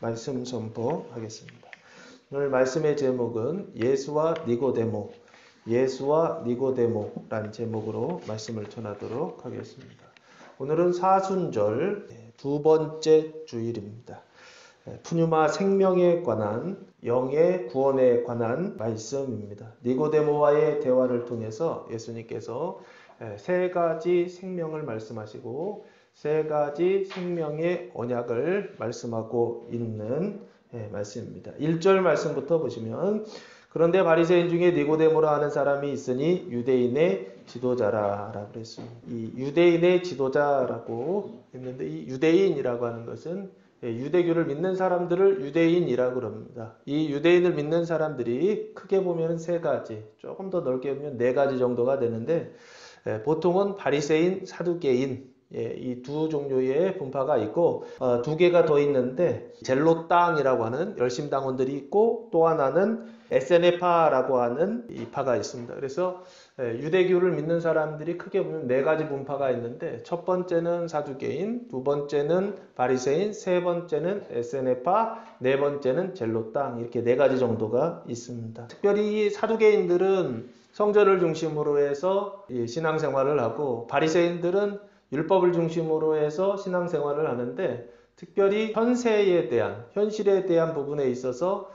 말씀 선포하겠습니다. 오늘 말씀의 제목은 예수와 니고데모라는 제목으로 말씀을 전하도록 하겠습니다. 오늘은 사순절 두 번째 주일입니다. 푸뉴마 생명에 관한, 영의 구원에 관한 말씀입니다. 니고데모와의 대화를 통해서 예수님께서 세 가지 생명을 말씀하시고 세 가지 생명의 언약을 말씀하고 있는 말씀입니다. 1절 말씀부터 보시면, 그런데 바리새인 중에 니고데모라 하는 사람이 있으니 유대인의 지도자라고 그랬습니다. 이 유대인의 지도자라고 했는데, 이 유대인이라고 하는 것은 유대교를 믿는 사람들을 유대인이라고 그럽니다. 이 유대인을 믿는 사람들이 크게 보면 세 가지, 조금 더 넓게 보면 네 가지 정도가 되는데, 보통은 바리새인, 사두개인, 이 두 종류의 분파가 있고, 두 개가 더 있는데 젤롯당이라고 하는 열심당원들이 있고, 또 하나는 에세네파라고 하는 이 파가 있습니다. 그래서 유대교를 믿는 사람들이 크게 보면 네 가지 분파가 있는데, 첫 번째는 사두개인, 두 번째는 바리새인, 세 번째는 에세네파, 네 번째는 젤롯당, 이렇게 네 가지 정도가 있습니다. 특별히 이 사두개인들은 성전을 중심으로 해서 신앙생활을 하고, 바리새인들은 율법을 중심으로 해서 신앙생활을 하는데, 특별히 현세에 대한, 현실에 대한 부분에 있어서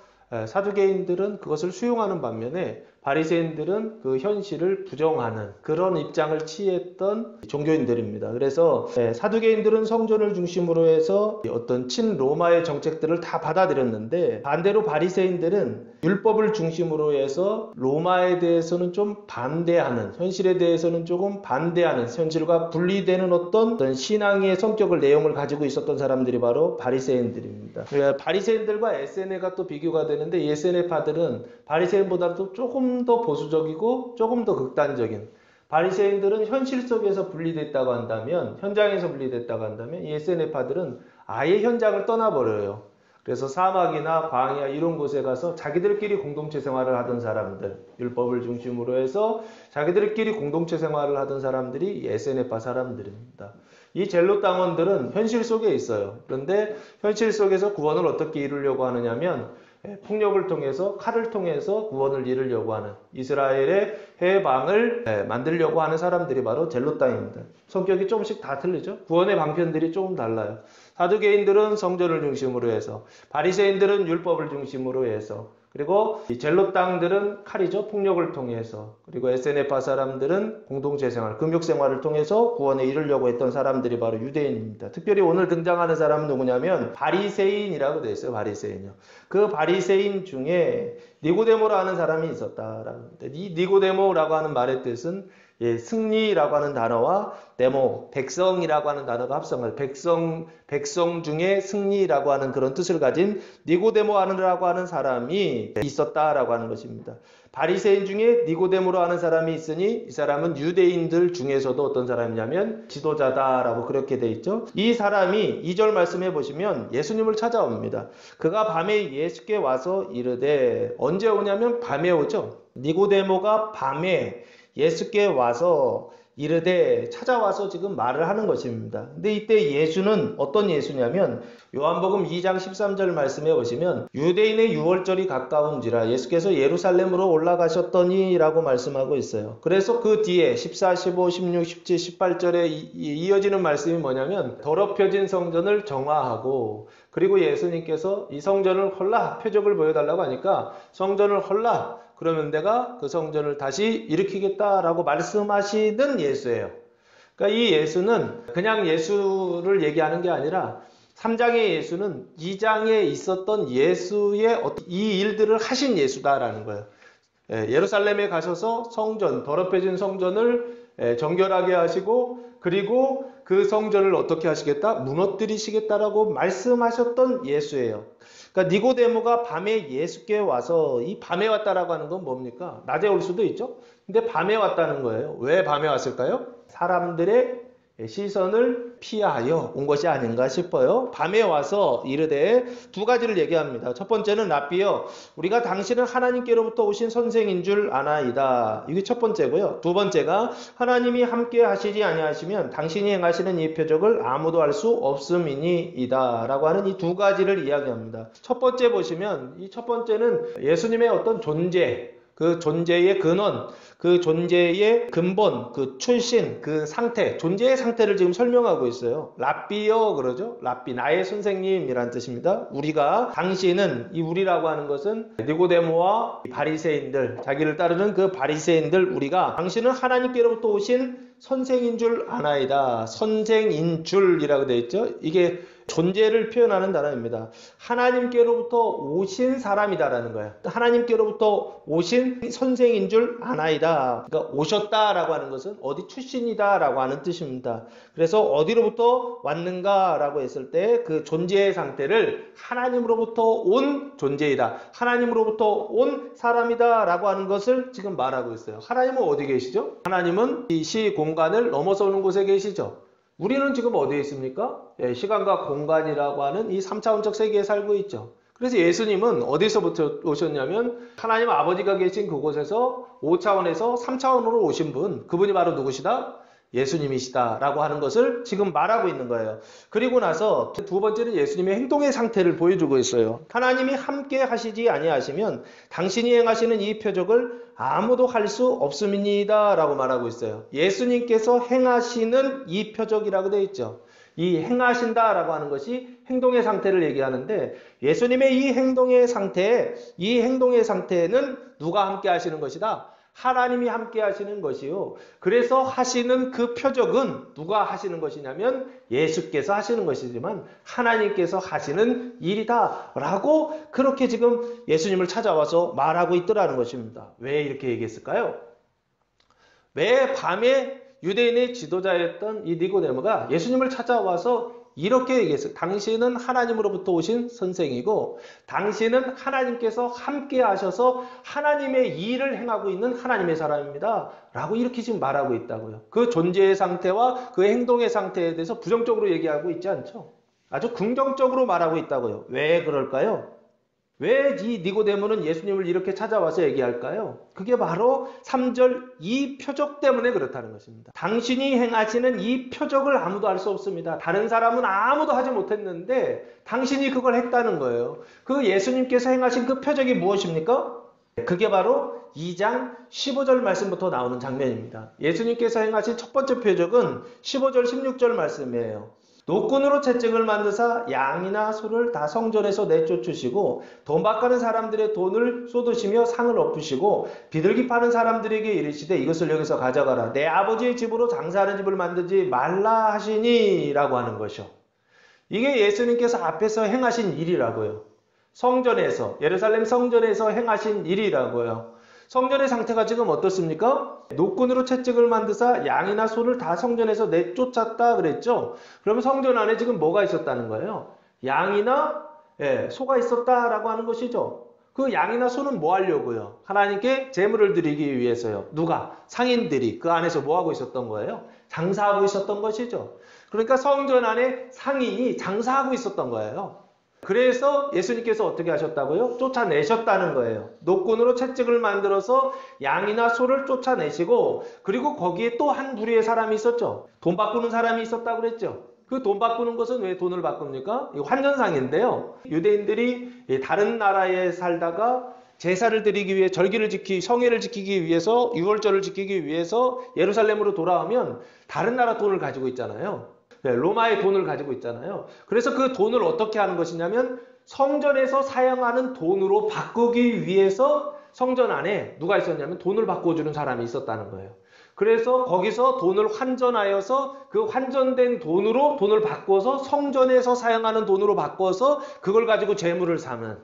사두개인들은 그것을 수용하는 반면에 바리새인들은 그 현실을 부정하는 그런 입장을 취했던 종교인들입니다. 그래서 사두개인들은 성전을 중심으로 해서 어떤 친로마의 정책들을 다 받아들였는데, 반대로 바리새인들은 율법을 중심으로 해서 로마에 대해서는 좀 반대하는, 현실에 대해서는 조금 반대하는, 현실과 분리되는 어떤 신앙의 성격을, 내용을 가지고 있었던 사람들이 바로 바리새인들입니다. 바리새인들과 에세네가 또 비교가 되는데, 에세네파들은 바리새인보다도 조금 더 보수적이고 조금 더 극단적인, 바리새인들은 현실 속에서 분리됐다고 한다면, 현장에서 분리됐다고 한다면, 이 에세네파들은 아예 현장을 떠나버려요. 그래서 사막이나 광야 이런 곳에 가서 자기들끼리 공동체 생활을 하던 사람들, 율법을 중심으로 해서 자기들끼리 공동체 생활을 하던 사람들이 이 에세네파 사람들입니다. 이 젤롯당원들은 현실 속에 있어요. 그런데 현실 속에서 구원을 어떻게 이루려고 하느냐면, 폭력을 통해서, 칼을 통해서 구원을 이루려고 하는, 이스라엘의 해방을 만들려고 하는 사람들이 바로 젤롯당입니다. 성격이 조금씩 다 틀리죠. 구원의 방편들이 조금 달라요. 사두개인들은 성전을 중심으로 해서, 바리새인들은 율법을 중심으로 해서, 그리고 이 젤롯당들은 칼이죠. 폭력을 통해서, 그리고 에세네파 사람들은 공동체 생활, 금욕 생활을 통해서 구원에 이르려고 했던 사람들이 바로 유대인입니다. 특별히 오늘 등장하는 사람은 누구냐면 바리새인이라고 되어 있어요. 바리새인이요. 그 바리새인 중에 니고데모라 하는 사람이 있었다라고 합니다. 이 니고데모라고 하는 말의 뜻은 승리라고 하는 단어와 데모, 백성이라고 하는 단어가 합성을, 백성 중에 승리라고 하는 그런 뜻을 가진 니고데모라고 하는 사람이 있었다라고 하는 것입니다. 바리새인 중에 니고데모로 하는 사람이 있으니, 이 사람은 유대인들 중에서도 어떤 사람이냐면 지도자다라고 그렇게 돼 있죠. 이 사람이 2절 말씀해 보시면 예수님을 찾아옵니다. 그가 밤에 예수께 와서 이르되, 언제 오냐면 밤에 오죠. 니고데모가 밤에 예수께 와서 이르되, 찾아와서 지금 말을 하는 것입니다. 근데 이때 예수는 어떤 예수냐면, 요한복음 2장 13절 말씀에 보시면 유대인의 유월절이 가까운지라 예수께서 예루살렘으로 올라가셨더니 라고 말씀하고 있어요. 그래서 그 뒤에 14, 15, 16, 17, 18절에 이어지는 말씀이 뭐냐면, 더럽혀진 성전을 정화하고, 그리고 예수님께서 이 성전을 헐라, 표적을 보여달라고 하니까 성전을 헐라, 그러면 내가 그 성전을 다시 일으키겠다라고 말씀하시는 예수예요. 그러니까 이 예수는 그냥 예수를 얘기하는 게 아니라 3장의 예수는 2장에 있었던 예수의 이 일들을 하신 예수다라는 거예요. 예루살렘에 가셔서 성전, 더럽혀진 성전을 정결하게 하시고, 그리고 그 성전을 어떻게 하시겠다? 무너뜨리시겠다라고 말씀하셨던 예수예요. 그러니까 니고데모가 밤에 예수께 와서, 이 밤에 왔다라고 하는 건 뭡니까? 낮에 올 수도 있죠. 근데 밤에 왔다는 거예요. 왜 밤에 왔을까요? 사람들의 시선을 피하여 온 것이 아닌가 싶어요. 밤에 와서 이르되 두 가지를 얘기합니다. 첫 번째는 랍비여 우리가 당신은 하나님께로부터 오신 선생인 줄 아나이다. 이게 첫 번째고요. 두 번째가 하나님이 함께 하시지 아니하시면 당신이 행하시는 이 표적을 아무도 알 수 없음이니이다 라고 하는 이 두 가지를 이야기합니다. 첫 번째 보시면 이 첫 번째는 예수님의 어떤 존재, 그 존재의 근원, 그 존재의 근본, 그 출신, 그 상태, 존재의 상태를 지금 설명하고 있어요. 랍비요 그러죠. 랍비, 나의 선생님이란 뜻입니다. 우리가, 당신은, 이 우리라고 하는 것은 니고데모와 바리새인들, 자기를 따르는 그 바리새인들 우리가 당신은 하나님께로부터 오신 선생인 줄 아나이다. 선생인 줄이라고 되어 있죠. 이게 존재를 표현하는 단어입니다. 하나님께로부터 오신 사람이다라는 거예요. 하나님께로부터 오신 선생인 줄 아나이다. 그러니까 오셨다라고 하는 것은 어디 출신이다라고 하는 뜻입니다. 그래서 어디로부터 왔는가라고 했을 때 그 존재의 상태를 하나님으로부터 온 존재이다. 하나님으로부터 온 사람이다라고 하는 것을 지금 말하고 있어요. 하나님은 어디 계시죠? 하나님은 이 시 공간을 넘어서는 곳에 계시죠. 우리는 지금 어디에 있습니까? 시간과 공간이라고 하는 이 3차원적 세계에 살고 있죠. 그래서 예수님은 어디서부터 오셨냐면 하나님 아버지가 계신 그곳에서 5차원에서 3차원으로 오신 분, 그분이 바로 누구시다? 예수님이시다 라고 하는 것을 지금 말하고 있는 거예요. 그리고 나서 두 번째는 예수님의 행동의 상태를 보여주고 있어요. 하나님이 함께 하시지 아니하시면 당신이 행하시는 이 표적을 아무도 할 수 없음이니이다 라고 말하고 있어요. 예수님께서 행하시는 이 표적이라고 되어 있죠. 이 행하신다 라고 하는 것이 행동의 상태를 얘기하는데 예수님의 이 행동의 상태는 누가 함께 하시는 것이다? 하나님이 함께 하시는 것이요. 그래서 하시는 그 표적은 누가 하시는 것이냐면 예수께서 하시는 것이지만 하나님께서 하시는 일이다 라고 그렇게 지금 예수님을 찾아와서 말하고 있더라는 것입니다. 왜 이렇게 얘기했을까요? 왜 밤에 유대인의 지도자였던 이 니고데모가 예수님을 찾아와서 이렇게 얘기했어요. 당신은 하나님으로부터 오신 선생이고 당신은 하나님께서 함께 하셔서 하나님의 일을 행하고 있는 하나님의 사람입니다. 라고 이렇게 지금 말하고 있다고요. 그 존재의 상태와 그 행동의 상태에 대해서 부정적으로 얘기하고 있지 않죠. 아주 긍정적으로 말하고 있다고요. 왜 그럴까요? 왜 이 니고데모는 예수님을 이렇게 찾아와서 얘기할까요? 그게 바로 3절 이 표적 때문에 그렇다는 것입니다. 당신이 행하시는 이 표적을 아무도 알 수 없습니다. 다른 사람은 아무도 하지 못했는데 당신이 그걸 했다는 거예요. 그 예수님께서 행하신 그 표적이 무엇입니까? 그게 바로 2장 15절 말씀부터 나오는 장면입니다. 예수님께서 행하신 첫 번째 표적은 15절 16절 말씀이에요. 노끈으로 채찍을 만드사 양이나 소를 다 성전에서 내쫓으시고 돈 바꾸는 사람들의 돈을 쏟으시며 상을 엎으시고 비둘기 파는 사람들에게 이르시되 이것을 여기서 가져가라. 내 아버지의 집으로 장사하는 집을 만들지 말라 하시니 라고 하는 것이요. 이게 예수님께서 앞에서 행하신 일이라고요. 성전에서, 예루살렘 성전에서 행하신 일이라고요. 성전의 상태가 지금 어떻습니까? 노끈으로 채찍을 만드사 양이나 소를 다 성전에서 내쫓았다 그랬죠? 그러면 성전 안에 지금 뭐가 있었다는 거예요? 양이나 소가 있었다라고 하는 것이죠. 그 양이나 소는 뭐 하려고요? 하나님께 제물을 드리기 위해서요. 누가? 상인들이 그 안에서 뭐 하고 있었던 거예요? 장사하고 있었던 것이죠. 그러니까 성전 안에 상인이 장사하고 있었던 거예요. 그래서 예수님께서 어떻게 하셨다고요? 쫓아내셨다는 거예요. 노끈으로 채찍을 만들어서 양이나 소를 쫓아내시고 그리고 거기에 또 한 부류의 사람이 있었죠. 돈 바꾸는 사람이 있었다고 그랬죠. 그 돈 바꾸는 것은 왜 돈을 바꿉니까? 이거 환전상인데요. 유대인들이 다른 나라에 살다가 제사를 드리기 위해 성회를 지키기 위해서 유월절을 지키기 위해서 예루살렘으로 돌아오면 다른 나라 돈을 가지고 있잖아요. 로마의 돈을 가지고 있잖아요. 그래서 그 돈을 어떻게 하는 것이냐면 성전에서 사용하는 돈으로 바꾸기 위해서 성전 안에 누가 있었냐면 돈을 바꿔주는 사람이 있었다는 거예요. 그래서 거기서 돈을 환전하여서 그 환전된 돈으로 돈을 바꿔서 성전에서 사용하는 돈으로 바꿔서 그걸 가지고 재물을 사는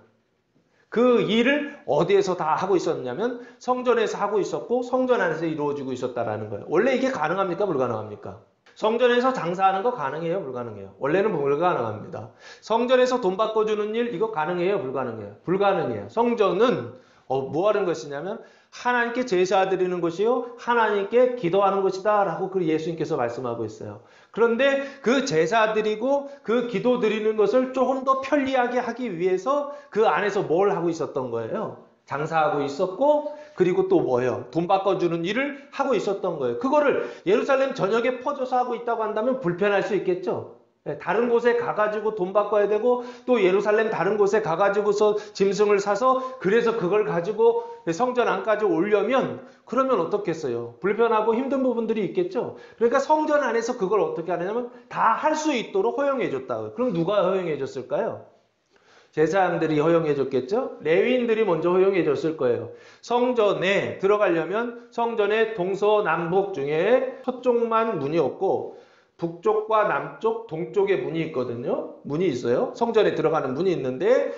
그 일을 어디에서 다 하고 있었냐면 성전에서 하고 있었고 성전 안에서 이루어지고 있었다라는 거예요. 원래 이게 가능합니까? 불가능합니까? 성전에서 장사하는 거 가능해요? 불가능해요? 원래는 불가능합니다. 성전에서 돈 바꿔주는 일 이거 가능해요? 불가능해요? 불가능해요. 성전은 뭐 하는 것이냐면 하나님께 제사 드리는 것이요 하나님께 기도하는 것이다 라고 그 예수님께서 말씀하고 있어요. 그런데 그 제사 드리고 그 기도 드리는 것을 조금 더 편리하게 하기 위해서 그 안에서 뭘 하고 있었던 거예요? 장사하고 있었고, 그리고 또 뭐예요? 돈 바꿔주는 일을 하고 있었던 거예요. 그거를 예루살렘 전역에 퍼져서 하고 있다고 한다면 불편할 수 있겠죠. 다른 곳에 가가지고 돈 바꿔야 되고, 또 예루살렘 다른 곳에 가가지고서 짐승을 사서 그래서 그걸 가지고 성전 안까지 오려면 그러면 어떻겠어요? 불편하고 힘든 부분들이 있겠죠. 그러니까 성전 안에서 그걸 어떻게 하냐면 다 할 수 있도록 허용해 줬다. 그럼 누가 허용해 줬을까요? 제사장들이 허용해 줬겠죠? 레위인들이 먼저 허용해 줬을 거예요. 성전에 들어가려면 성전의 동서남북 중에 서쪽만 문이 없고 북쪽과 남쪽, 동쪽에 문이 있거든요. 문이 있어요. 성전에 들어가는 문이 있는데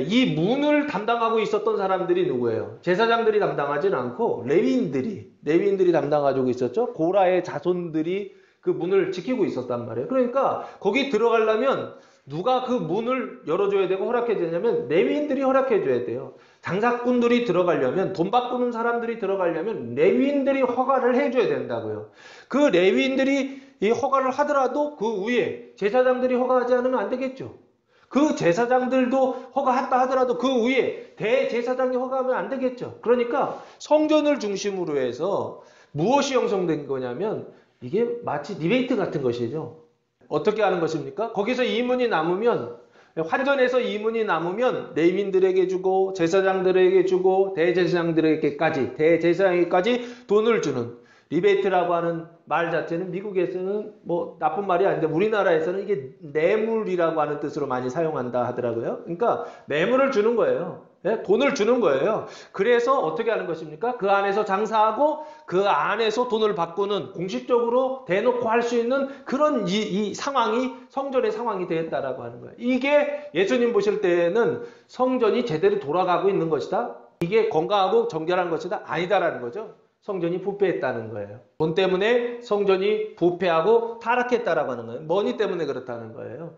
이 문을 담당하고 있었던 사람들이 누구예요? 제사장들이 담당하지는 않고 레위인들이 담당하고 있었죠. 고라의 자손들이 그 문을 지키고 있었단 말이에요. 그러니까 거기 들어가려면 누가 그 문을 열어줘야 되고 허락해 주냐면 레위인들이 허락해 줘야 돼요. 장사꾼들이 들어가려면, 돈 바꾸는 사람들이 들어가려면 레위인들이 허가를 해줘야 된다고요. 그 레위인들이 이 허가를 하더라도 그 위에 제사장들이 허가하지 않으면 안 되겠죠. 그 제사장들도 허가했다 하더라도 그 위에 대제사장이 허가하면 안 되겠죠. 그러니까 성전을 중심으로 해서 무엇이 형성된 거냐면 이게 마치 디베이트 같은 것이죠. 어떻게 하는 것입니까? 거기서 이문이 남으면, 환전에서 이문이 남으면 레위인들에게 주고 제사장들에게 주고 대제사장에게까지 돈을 주는, 리베이트라고 하는 말 자체는 미국에서는 뭐 나쁜 말이 아닌데 우리나라에서는 이게 뇌물이라고 하는 뜻으로 많이 사용한다 하더라고요. 그러니까 뇌물을 주는 거예요. 돈을 주는 거예요. 그래서 어떻게 하는 것입니까? 그 안에서 장사하고 그 안에서 돈을 바꾸는, 공식적으로 대놓고 할 수 있는 그런 이 상황이 성전의 상황이 되었다라고 하는 거예요. 이게 예수님 보실 때에는 성전이 제대로 돌아가고 있는 것이다. 이게 건강하고 정결한 것이다. 아니다라는 거죠. 성전이 부패했다는 거예요. 돈 때문에 성전이 부패하고 타락했다라고 하는 거예요. 머니 때문에 그렇다는 거예요.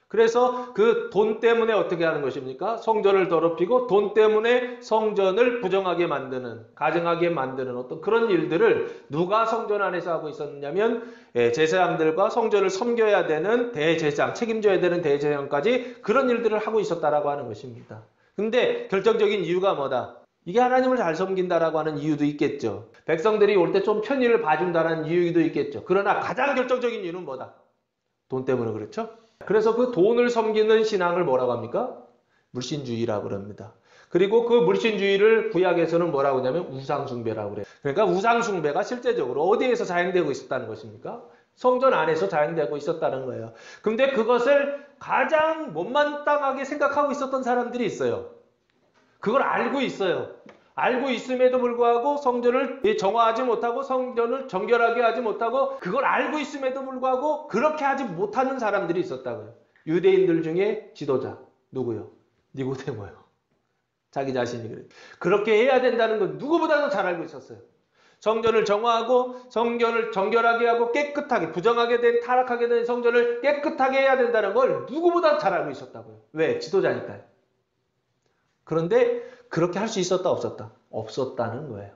그래서 그 돈 때문에 어떻게 하는 것입니까? 성전을 더럽히고 돈 때문에 성전을 부정하게 만드는, 가증하게 만드는 어떤 그런 일들을 누가 성전 안에서 하고 있었냐면 제사장들과 성전을 섬겨야 되는 대제사장, 책임져야 되는 대제사장까지 그런 일들을 하고 있었다라고 하는 것입니다. 근데 결정적인 이유가 뭐다? 이게 하나님을 잘 섬긴다라고 하는 이유도 있겠죠. 백성들이 올 때 좀 편의를 봐준다는 이유도 있겠죠. 그러나 가장 결정적인 이유는 뭐다? 돈 때문에 그렇죠? 그래서 그 돈을 섬기는 신앙을 뭐라고 합니까? 물신주의라고 합니다. 그리고 그 물신주의를 구약에서는 뭐라고 하냐면 우상숭배라고 그래요. 그러니까 우상숭배가 실제적으로 어디에서 자행되고 있었다는 것입니까? 성전 안에서 자행되고 있었다는 거예요. 근데 그것을 가장 못마땅하게 생각하고 있었던 사람들이 있어요. 그걸 알고 있어요. 알고 있음에도 불구하고 성전을 정화하지 못하고 성전을 정결하게 하지 못하고 그걸 알고 있음에도 불구하고 그렇게 하지 못하는 사람들이 있었다고요. 유대인들 중에 지도자 누구요? 니고데모요. 자기 자신이 그래요. 그렇게 해야 된다는 건 누구보다도 잘 알고 있었어요. 성전을 정화하고 성전을 정결하게 하고 깨끗하게, 부정하게 된, 타락하게 된 성전을 깨끗하게 해야 된다는 걸 누구보다 잘 알고 있었다고요. 왜? 지도자니까요. 그런데 그렇게 할 수 있었다 없었다? 없었다는 거예요.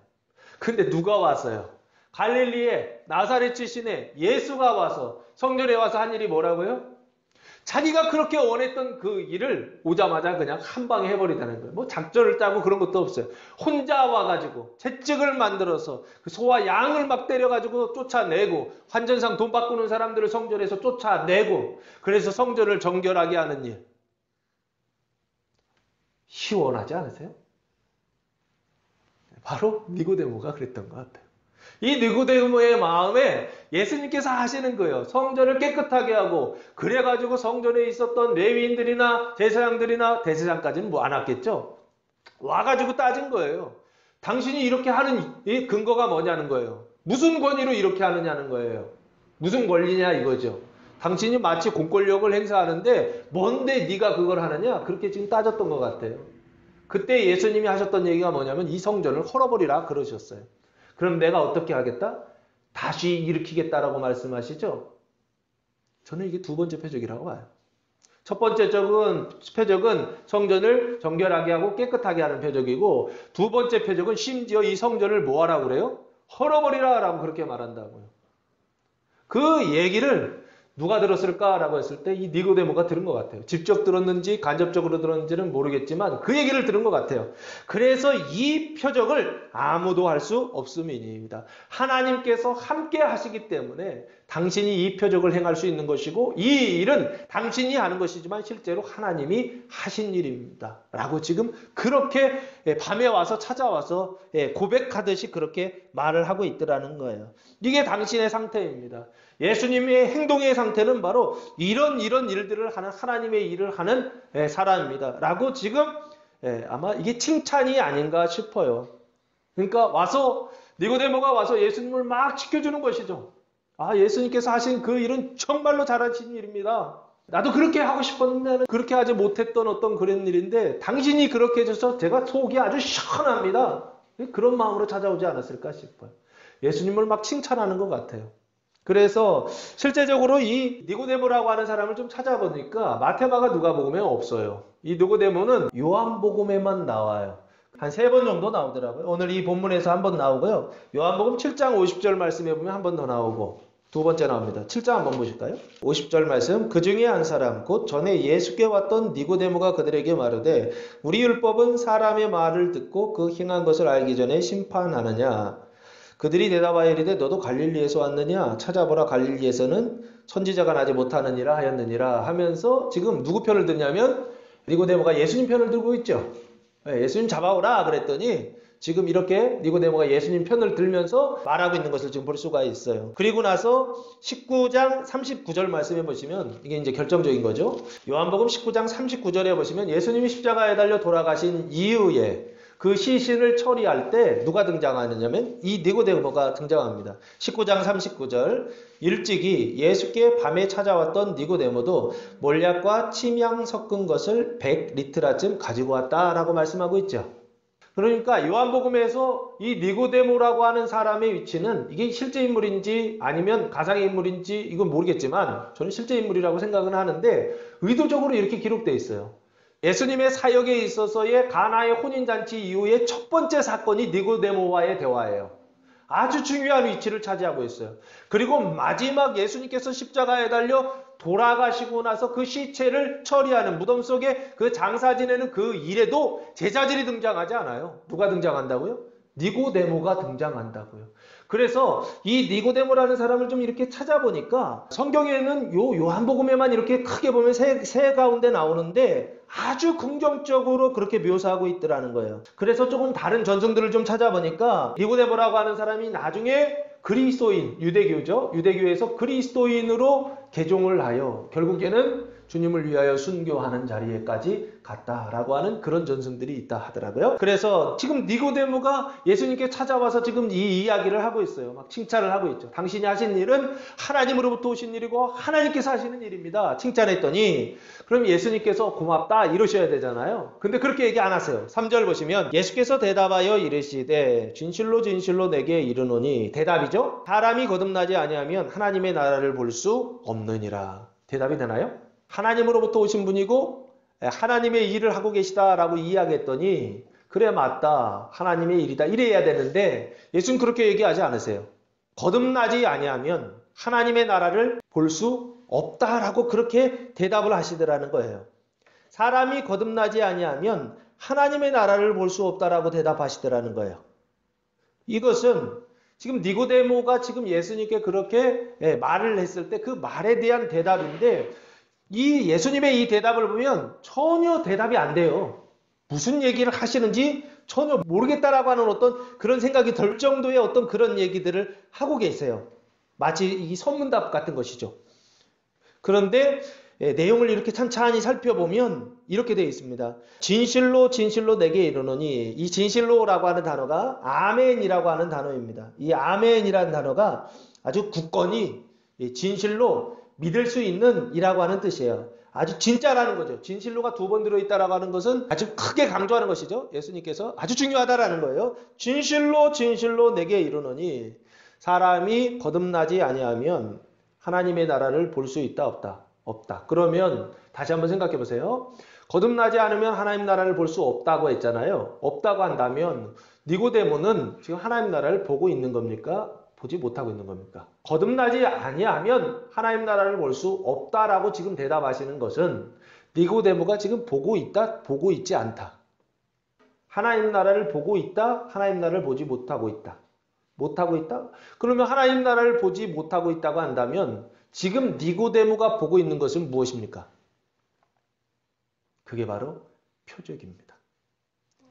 근데 누가 왔어요? 갈릴리에 나사렛 출신의 예수가 와서 성전에 와서 한 일이 뭐라고요? 자기가 그렇게 원했던 그 일을 오자마자 그냥 한 방에 해버리다는 거예요. 뭐 작전을 짜고 그런 것도 없어요. 혼자 와가지고 채찍을 만들어서 그 소와 양을 막 때려가지고 쫓아내고, 환전상 돈 바꾸는 사람들을 성전에서 쫓아내고, 그래서 성전을 정결하게 하는 일. 시원하지 않으세요? 바로 니고데모가 그랬던 것 같아요. 이 니고데모의 마음에 예수님께서 하시는 거예요. 성전을 깨끗하게 하고, 그래가지고 성전에 있었던 레위인들이나 제사장들이나 대제사장까지는 뭐 안 왔겠죠? 와가지고 따진 거예요. 당신이 이렇게 하는 이 근거가 뭐냐는 거예요. 무슨 권위로 이렇게 하느냐는 거예요. 무슨 권리냐 이거죠. 당신이 마치 공권력을 행사하는데 뭔데 네가 그걸 하느냐? 그렇게 지금 따졌던 것 같아요. 그때 예수님이 하셨던 얘기가 뭐냐면 이 성전을 헐어버리라 그러셨어요. 그럼 내가 어떻게 하겠다? 다시 일으키겠다라고 말씀하시죠? 저는 이게 두 번째 표적이라고 봐요. 첫 번째 표적은 성전을 정결하게 하고 깨끗하게 하는 표적이고, 두 번째 표적은 심지어 이 성전을 뭐 하라고 그래요? 헐어버리라 라고 그렇게 말한다고요. 그 얘기를 누가 들었을까라고 했을 때 이 니고데모가 들은 것 같아요. 직접 들었는지 간접적으로 들었는지는 모르겠지만 그 얘기를 들은 것 같아요. 그래서 이 표적을 아무도 할 수 없음이니이다. 하나님께서 함께 하시기 때문에 당신이 이 표적을 행할 수 있는 것이고, 이 일은 당신이 하는 것이지만 실제로 하나님이 하신 일입니다. 라고 지금 그렇게 밤에 와서 찾아와서 고백하듯이 그렇게 말을 하고 있더라는 거예요. 이게 당신의 상태입니다. 예수님의 행동의 상태는 바로 이런 일들을 하는, 하나님의 일을 하는 사람입니다. 라고 지금 아마 이게 칭찬이 아닌가 싶어요. 그러니까 니고데모가 와서 예수님을 막 지켜주는 것이죠. 아, 예수님께서 하신 그 일은 정말로 잘하신 일입니다. 나도 그렇게 하고 싶었는데 그렇게 하지 못했던 어떤 그런 일인데 당신이 그렇게 해줘서 제가 속이 아주 시원합니다. 그런 마음으로 찾아오지 않았을까 싶어요. 예수님을 막 칭찬하는 것 같아요. 그래서 실제적으로 이 니고데모라고 하는 사람을 좀 찾아보니까 마태마가 누가복음에 없어요. 이 니고데모는 요한복음에만 나와요. 한 3번 정도 나오더라고요. 오늘 이 본문에서 한 번 나오고요. 요한복음 7장 50절 말씀에 보면 한 번 더 나오고 두 번째 나옵니다. 7장 한번 보실까요? 50절 말씀. 그 중에 한 사람 곧 전에 예수께 왔던 니고데모가 그들에게 말하되 우리 율법은 사람의 말을 듣고 그 행한 것을 알기 전에 심판하느냐. 그들이 대답하여 이르되 너도 갈릴리에서 왔느냐? 찾아보라 갈릴리에서는 선지자가 나지 못하느니라 하였느니라 하면서 지금 누구 편을 드냐면 니고데모가 예수님 편을 들고 있죠. 예수님 잡아오라 그랬더니 지금 이렇게 니고데모가 예수님 편을 들면서 말하고 있는 것을 지금 볼 수가 있어요. 그리고 나서 19장 39절 말씀해 보시면 이게 이제 결정적인 거죠. 요한복음 19장 39절에 보시면 예수님이 십자가에 달려 돌아가신 이후에 그 시신을 처리할 때 누가 등장하느냐면 이 니고데모가 등장합니다. 19장 39절 일찍이 예수께 밤에 찾아왔던 니고데모도 몰약과 침향 섞은 것을 100리트라쯤 가지고 왔다라고 말씀하고 있죠. 그러니까 요한복음에서 이 니고데모라고 하는 사람의 위치는 이게 실제 인물인지 아니면 가상의 인물인지 이건 모르겠지만 저는 실제 인물이라고 생각은 하는데 의도적으로 이렇게 기록되어 있어요. 예수님의 사역에 있어서의 가나의 혼인잔치 이후의 첫 번째 사건이 니고데모와의 대화예요. 아주 중요한 위치를 차지하고 있어요. 그리고 마지막 예수님께서 십자가에 달려 돌아가시고 나서 그 시체를 처리하는 무덤 속에 그 장사 지내는 그 일에도 제자들이 등장하지 않아요. 누가 등장한다고요? 니고데모가 등장한다고요. 그래서 이 니고데모라는 사람을 좀 이렇게 찾아보니까 성경에는 요한복음에만 이렇게 크게 보면 세 가운데 나오는데 아주 긍정적으로 그렇게 묘사하고 있더라는 거예요. 그래서 조금 다른 전승들을 좀 찾아보니까 니고데모라고 하는 사람이 나중에 그리스도인, 유대교죠. 유대교에서 그리스도인으로 개종을 하여 결국에는 주님을 위하여 순교하는 자리에까지 갔다라고 하는 그런 전승들이 있다 하더라고요. 그래서 지금 니고데모가 예수님께 찾아와서 지금 이 이야기를 하고 있어요. 막 칭찬을 하고 있죠. 당신이 하신 일은 하나님으로부터 오신 일이고 하나님께서 하시는 일입니다. 칭찬했더니 그럼 예수님께서 고맙다 이러셔야 되잖아요. 근데 그렇게 얘기 안 하세요. 3절 보시면 예수께서 대답하여 이르시되 진실로 진실로 내게 이르노니 대답이죠. 사람이 거듭나지 아니하면 하나님의 나라를 볼 수 없느니라. 대답이 되나요? 하나님으로부터 오신 분이고 하나님의 일을 하고 계시다라고 이야기했더니 그래 맞다. 하나님의 일이다. 이래야 되는데 예수는 그렇게 얘기하지 않으세요. 거듭나지 아니하면 하나님의 나라를 볼 수 없다라고 그렇게 대답을 하시더라는 거예요. 사람이 거듭나지 아니하면 하나님의 나라를 볼 수 없다라고 대답하시더라는 거예요. 이것은 지금 니고데모가 지금 예수님께 그렇게 말을 했을 때 그 말에 대한 대답인데 이 예수님의 이 대답을 보면 전혀 대답이 안 돼요. 무슨 얘기를 하시는지 전혀 모르겠다라고 하는 어떤 그런 생각이 들 정도의 어떤 그런 얘기들을 하고 계세요. 마치 이 선문답 같은 것이죠. 그런데 내용을 이렇게 찬찬히 살펴보면 이렇게 되어 있습니다. 진실로 진실로 내게 이르노니 이 진실로라고 하는 단어가 아멘이라고 하는 단어입니다. 이 아멘이라는 단어가 아주 굳건히 진실로 믿을 수 있는 이라고 하는 뜻이에요. 아주 진짜라는 거죠. 진실로가 2번 들어있다라고 하는 것은 아주 크게 강조하는 것이죠. 예수님께서 아주 중요하다라는 거예요. 진실로 진실로 내게 이르노니 사람이 거듭나지 아니하면 하나님의 나라를 볼 수 있다 없다? 없다. 그러면 다시 한번 생각해 보세요. 거듭나지 않으면 하나님 나라를 볼 수 없다고 했잖아요. 없다고 한다면 니고데모는 지금 하나님 나라를 보고 있는 겁니까? 보지 못하고 있는 겁니까? 거듭나지 아니하면 하나님 나라를 볼 수 없다라고 지금 대답하시는 것은 니고데모가 지금 보고 있다, 보고 있지 않다. 하나님 나라를 보고 있다, 하나님 나라를 보지 못하고 있다. 못하고 있다? 그러면 하나님 나라를 보지 못하고 있다고 한다면 지금 니고데모가 보고 있는 것은 무엇입니까? 그게 바로 표적입니다.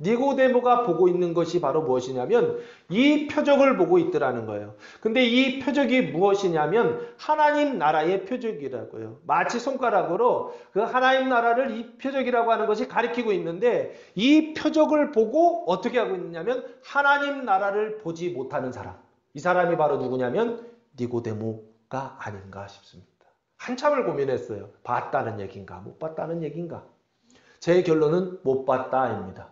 니고데모가 보고 있는 것이 바로 무엇이냐면 이 표적을 보고 있더라는 거예요. 근데 이 표적이 무엇이냐면 하나님 나라의 표적이라고요. 마치 손가락으로 그 하나님 나라를 이 표적이라고 하는 것이 가리키고 있는데 이 표적을 보고 어떻게 하고 있느냐면 하나님 나라를 보지 못하는 사람. 이 사람이 바로 누구냐면 니고데모가 아닌가 싶습니다. 한참을 고민했어요. 봤다는 얘기인가 못 봤다는 얘기인가. 제 결론은 못 봤다입니다.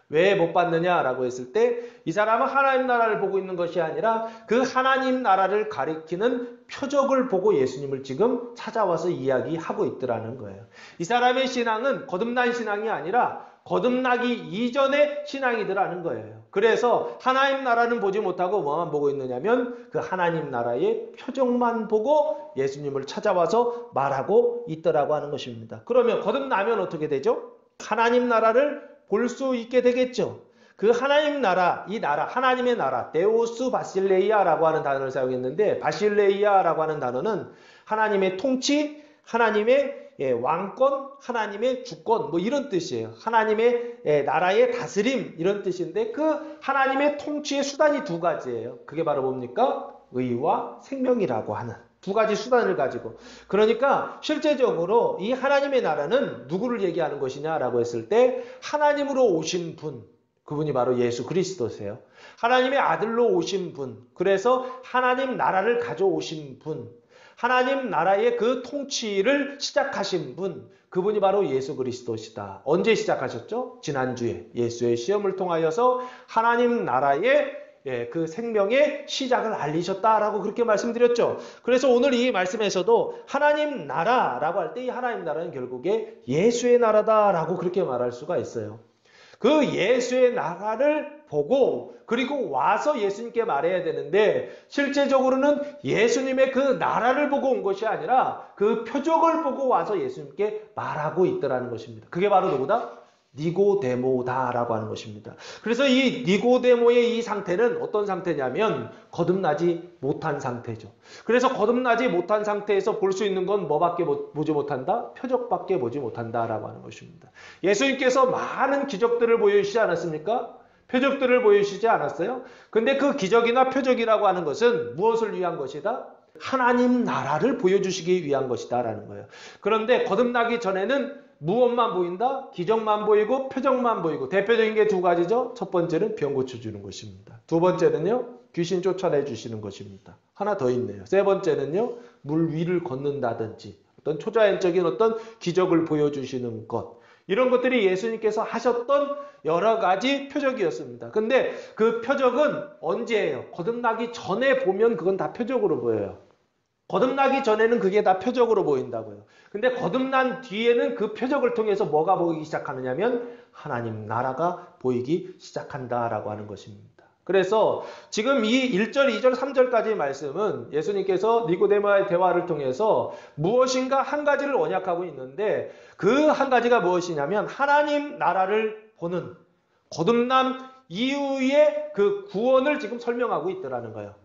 왜 못 봤느냐라고 했을 때 이 사람은 하나님 나라를 보고 있는 것이 아니라 그 하나님 나라를 가리키는 표적을 보고 예수님을 지금 찾아와서 이야기하고 있더라는 거예요. 이 사람의 신앙은 거듭난 신앙이 아니라 거듭나기 이전의 신앙이더라는 거예요. 그래서 하나님 나라는 보지 못하고 뭐만 보고 있느냐면 그 하나님 나라의 표적만 보고 예수님을 찾아와서 말하고 있더라고 하는 것입니다. 그러면 거듭나면 어떻게 되죠? 하나님 나라를 볼 수 있게 되겠죠. 그 하나님 나라, 이 나라, 하나님의 나라, 데오스 바실레이아라고 하는 단어를 사용했는데 바실레이아라고 하는 단어는 하나님의 통치, 하나님의 왕권, 하나님의 주권 뭐 이런 뜻이에요. 하나님의 나라의 다스림 이런 뜻인데 그 하나님의 통치의 수단이 두 가지예요. 그게 바로 뭡니까? 의와 생명이라고 하는 두 가지 수단을 가지고 그러니까 실제적으로 이 하나님의 나라는 누구를 얘기하는 것이냐라고 했을 때 하나님으로 오신 분 그분이 바로 예수 그리스도세요. 하나님의 아들로 오신 분 그래서 하나님 나라를 가져오신 분 하나님 나라의 그 통치를 시작하신 분 그분이 바로 예수 그리스도시다. 언제 시작하셨죠? 지난주에 예수의 시험을 통하여서 하나님 나라의 그 생명의 시작을 알리셨다라고 그렇게 말씀드렸죠. 그래서 오늘 이 말씀에서도 하나님 나라라고 할 때 이 하나님 나라는 결국에 예수의 나라다라고 그렇게 말할 수가 있어요. 그 예수의 나라를 보고 그리고 와서 예수님께 말해야 되는데 실제적으로는 예수님의 그 나라를 보고 온 것이 아니라 그 표적을 보고 와서 예수님께 말하고 있더라는 것입니다. 그게 바로 누구다? 니고데모다라고 하는 것입니다. 그래서 이 니고데모의 이 상태는 어떤 상태냐면 거듭나지 못한 상태죠. 그래서 거듭나지 못한 상태에서 볼 수 있는 건 뭐밖에 보지 못한다? 표적밖에 보지 못한다라고 하는 것입니다. 예수님께서 많은 기적들을 보여주시지 않았습니까? 표적들을 보여주시지 않았어요? 근데 그 기적이나 표적이라고 하는 것은 무엇을 위한 것이다? 하나님 나라를 보여주시기 위한 것이다 라는 거예요. 그런데 거듭나기 전에는 무엇만 보인다? 기적만 보이고 표적만 보이고 대표적인 게 두 가지죠. 첫 번째는 병 고쳐주는 것입니다. 두 번째는요. 귀신 쫓아내 주시는 것입니다. 하나 더 있네요. 세 번째는요. 물 위를 걷는다든지 어떤 초자연적인 어떤 기적을 보여주시는 것. 이런 것들이 예수님께서 하셨던 여러 가지 표적이었습니다. 근데 그 표적은 언제예요? 거듭나기 전에 보면 그건 다 표적으로 보여요. 거듭나기 전에는 그게 다 표적으로 보인다고요. 근데 거듭난 뒤에는 그 표적을 통해서 뭐가 보이기 시작하느냐면 하나님 나라가 보이기 시작한다라고 하는 것입니다. 그래서 지금 이 1절, 2절, 3절까지의 말씀은 예수님께서 니고데모와의 대화를 통해서 무엇인가 한 가지를 언약하고 있는데 그 한 가지가 무엇이냐면 하나님 나라를 보는 거듭남 이후의 그 구원을 지금 설명하고 있더라는 거예요.